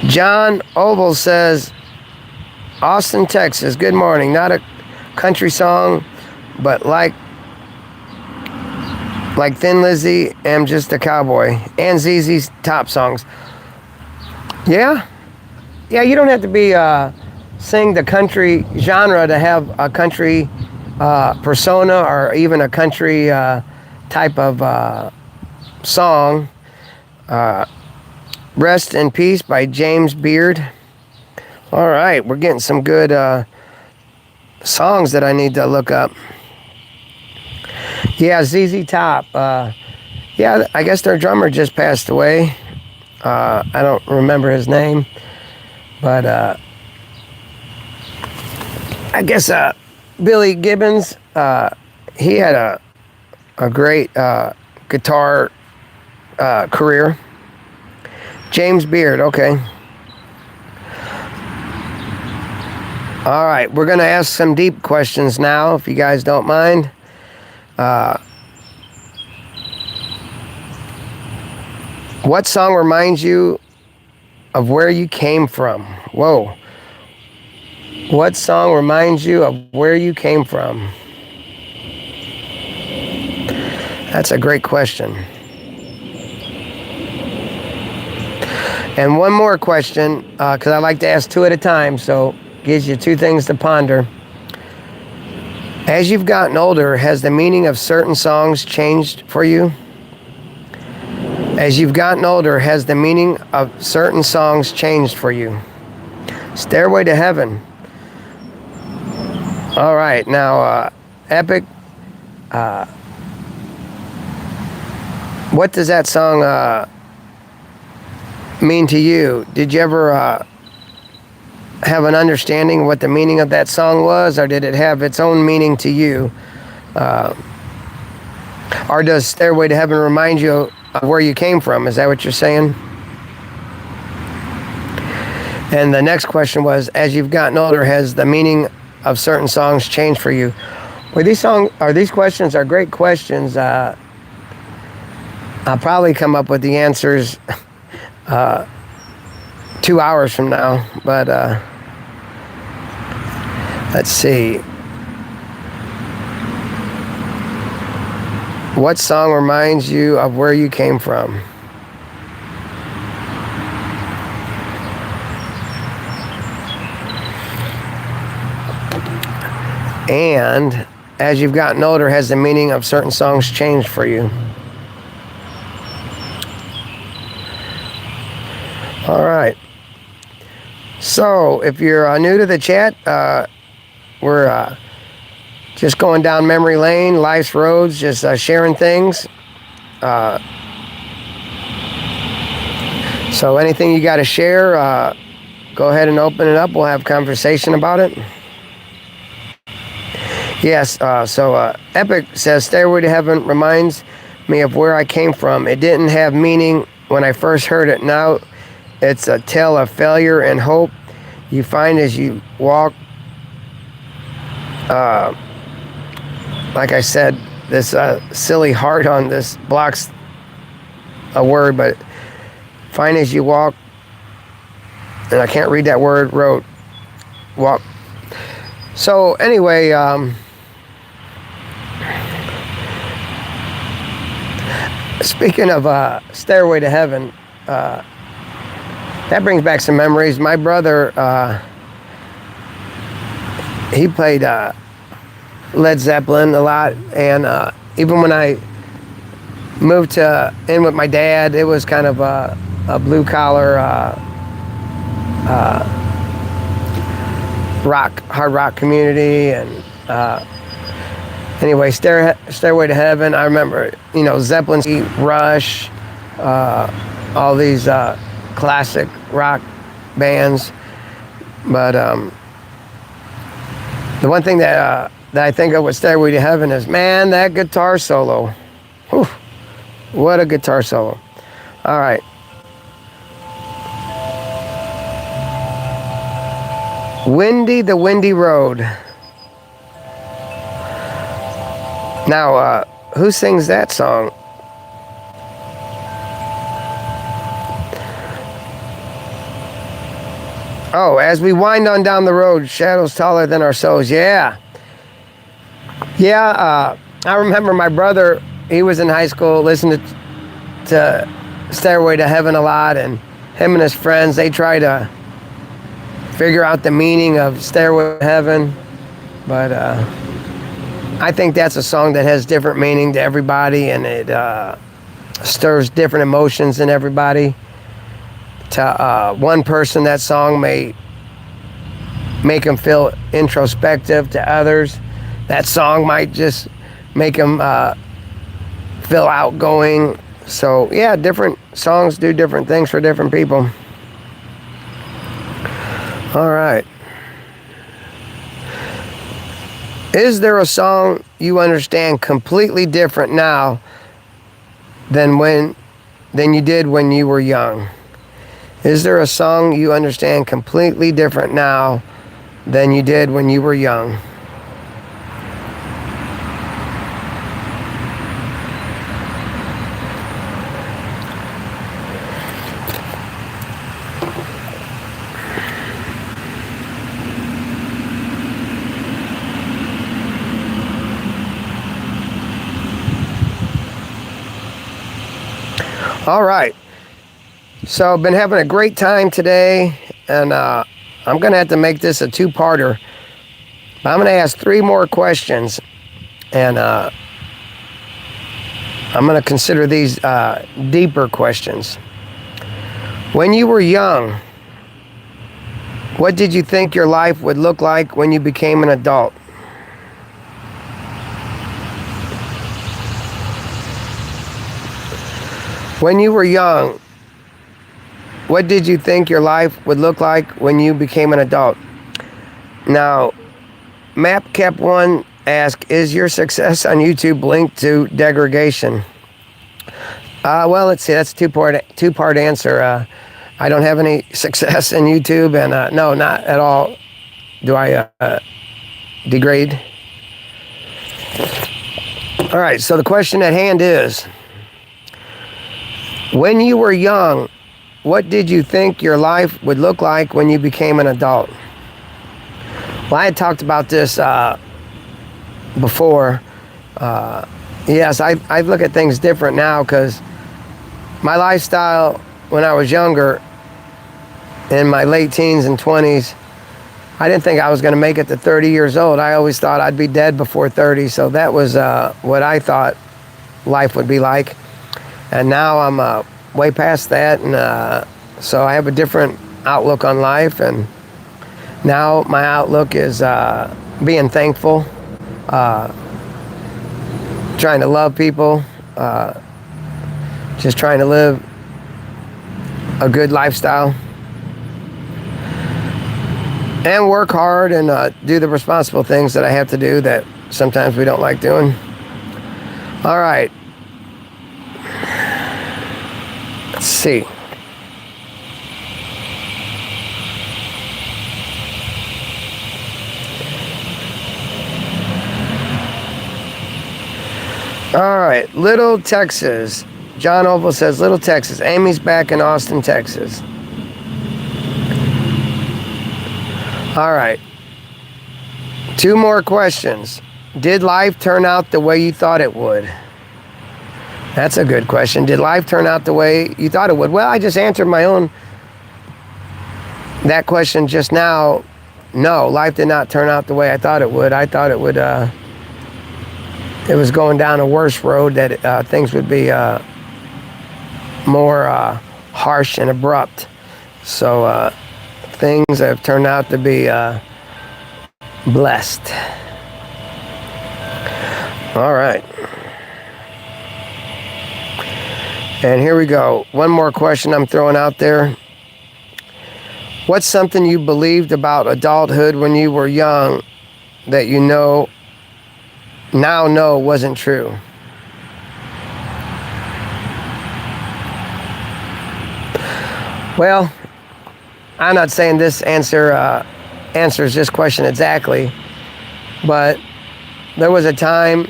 John Oval says, Austin, Texas, good morning. Not a country song, but like Thin Lizzy, am just a cowboy, and ZZ's top songs. Yeah, you don't have to be sing the country genre to have a country persona or even a country type of song. Rest in Peace by James Beard. All right, we're getting some good songs that I need to look up. Yeah, ZZ Top. Yeah, I guess their drummer just passed away. I don't remember his name, but I guess Billy Gibbons, he had a great guitar career. James Beard, okay. All right, we're going to ask some deep questions now, if you guys don't mind. What song reminds you of where you came from? Whoa. What song reminds you of where you came from? That's a great question. And one more question, because I like to ask two at a time, so gives you two things to ponder. As you've gotten older, has the meaning of certain songs changed for you? As you've gotten older, has the meaning of certain songs changed for you? Stairway to Heaven. All right, now, Epic. What does that song mean to you? Did you ever have an understanding what the meaning of that song was, or did it have its own meaning to you? Or does Stairway to Heaven remind you of where you came from? Is that what you're saying? And the next question was, as you've gotten older, has the meaning of certain songs changed for you? Well, these questions are great questions. I'll probably come up with the answers 2 hours from now, but let's see. What song reminds you of where you came from? And as you've gotten older, has the meaning of certain songs changed for you? All right. So if you're new to the chat, we're just going down memory lane, life's roads, just sharing things. So anything you got to share, go ahead and open it up. We'll have conversation about it. Yes, so Epic says, Stairway to Heaven reminds me of where I came from. It didn't have meaning when I first heard it. Now it's a tale of failure and hope you find as you walk. Like I said, this silly heart on this blocks a word, but find as you walk, and I can't read that word, wrote, walk. So anyway, speaking of Stairway to Heaven, that brings back some memories. My brother, he played Led Zeppelin a lot, and even when I moved in with my dad, it was kind of a blue collar hard rock community, and Anyway, Stairway to Heaven. I remember, Zeppelin, Rush, all these classic rock bands. But the one thing that I think of with Stairway to Heaven is, man, that guitar solo. Whew, what a guitar solo. All right. Windy, the Windy Road. Now, who sings that song? Oh, as we wind on down the road, shadows taller than our souls. Yeah. Yeah, I remember my brother, he was in high school, listening to Stairway to Heaven a lot, and him and his friends, they try to figure out the meaning of Stairway to Heaven. But I think that's a song that has different meaning to everybody, and it stirs different emotions in everybody. To one person, that song may make them feel introspective. To others, that song might just make them feel outgoing. So yeah, different songs do different things for different people. All right. Is there a song you understand completely different now than you did when you were young? Is there a song you understand completely different now than you did when you were young? All right. So I've been having a great time today, and I'm going to have to make this a two-parter. But I'm going to ask 3 more questions, and I'm going to consider these deeper questions. When you were young, what did you think your life would look like when you became an adult? When you were young, what did you think your life would look like when you became an adult? Now, MapKep1 asks, is your success on YouTube linked to degradation? Well, let's see, that's a two-part answer. I don't have any success in YouTube, and no, not at all do I degrade. All right, so the question at hand is, when you were young, what did you think your life would look like when you became an adult? Well, I had talked about this before. Yes, I look at things different now because my lifestyle when I was younger, in my late teens and 20s, I didn't think I was going to make it to 30 years old. I always thought I'd be dead before 30, so that was what I thought life would be like. And now I'm way past that, and so I have a different outlook on life, and now my outlook is being thankful, trying to love people, just trying to live a good lifestyle, and work hard and do the responsible things that I have to do that sometimes we don't like doing. All right. Let's see. All right, Little Texas. John Oval says, Little Texas. Amy's back in Austin, Texas. All right. 2 more questions. Did life turn out the way you thought it would? That's a good question. Did life turn out the way you thought it would? Well, I just answered that question just now. No, life did not turn out the way I thought it would. I thought it would, it was going down a worse road, that things would be more harsh and abrupt. So things have turned out to be blessed. All right. And here we go. One more question I'm throwing out there. What's something you believed about adulthood when you were young that you now know wasn't true? Well, I'm not saying this answers this question exactly, but there was a time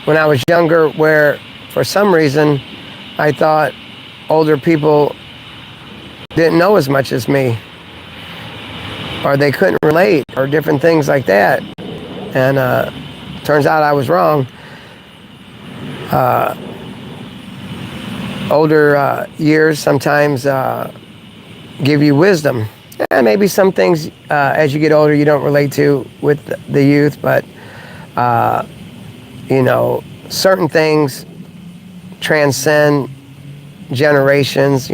when I was younger where, for some reason, I thought older people didn't know as much as me, or they couldn't relate, or different things like that. And turns out I was wrong. Older years sometimes give you wisdom. And maybe some things as you get older you don't relate to with the youth, but certain things transcend generations.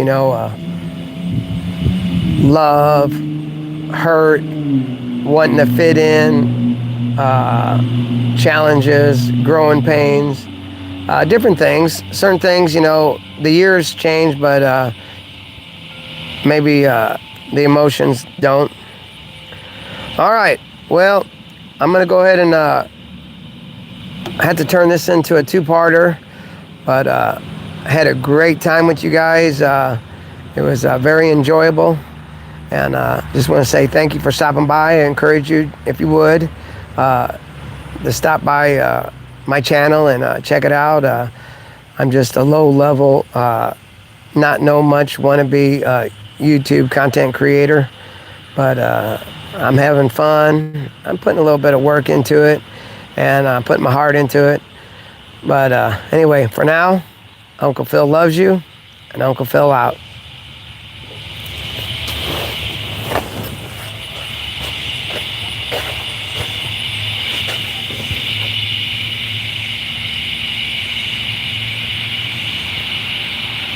Love, hurt, wanting to fit in, challenges, growing pains, different things. Certain things, the years change, but maybe the emotions don't. All right. Well, I'm going to go ahead and I had to turn this into a two-parter, but I had a great time with you guys. It was very enjoyable. And just want to say thank you for stopping by. I encourage you, if you would, to stop by my channel and check it out. I'm just a low-level, not know much wannabe YouTube content creator, but I'm having fun. I'm putting a little bit of work into it, and I'm putting my heart into it. But anyway, for now, Uncle Phil loves you, and Uncle Phil out.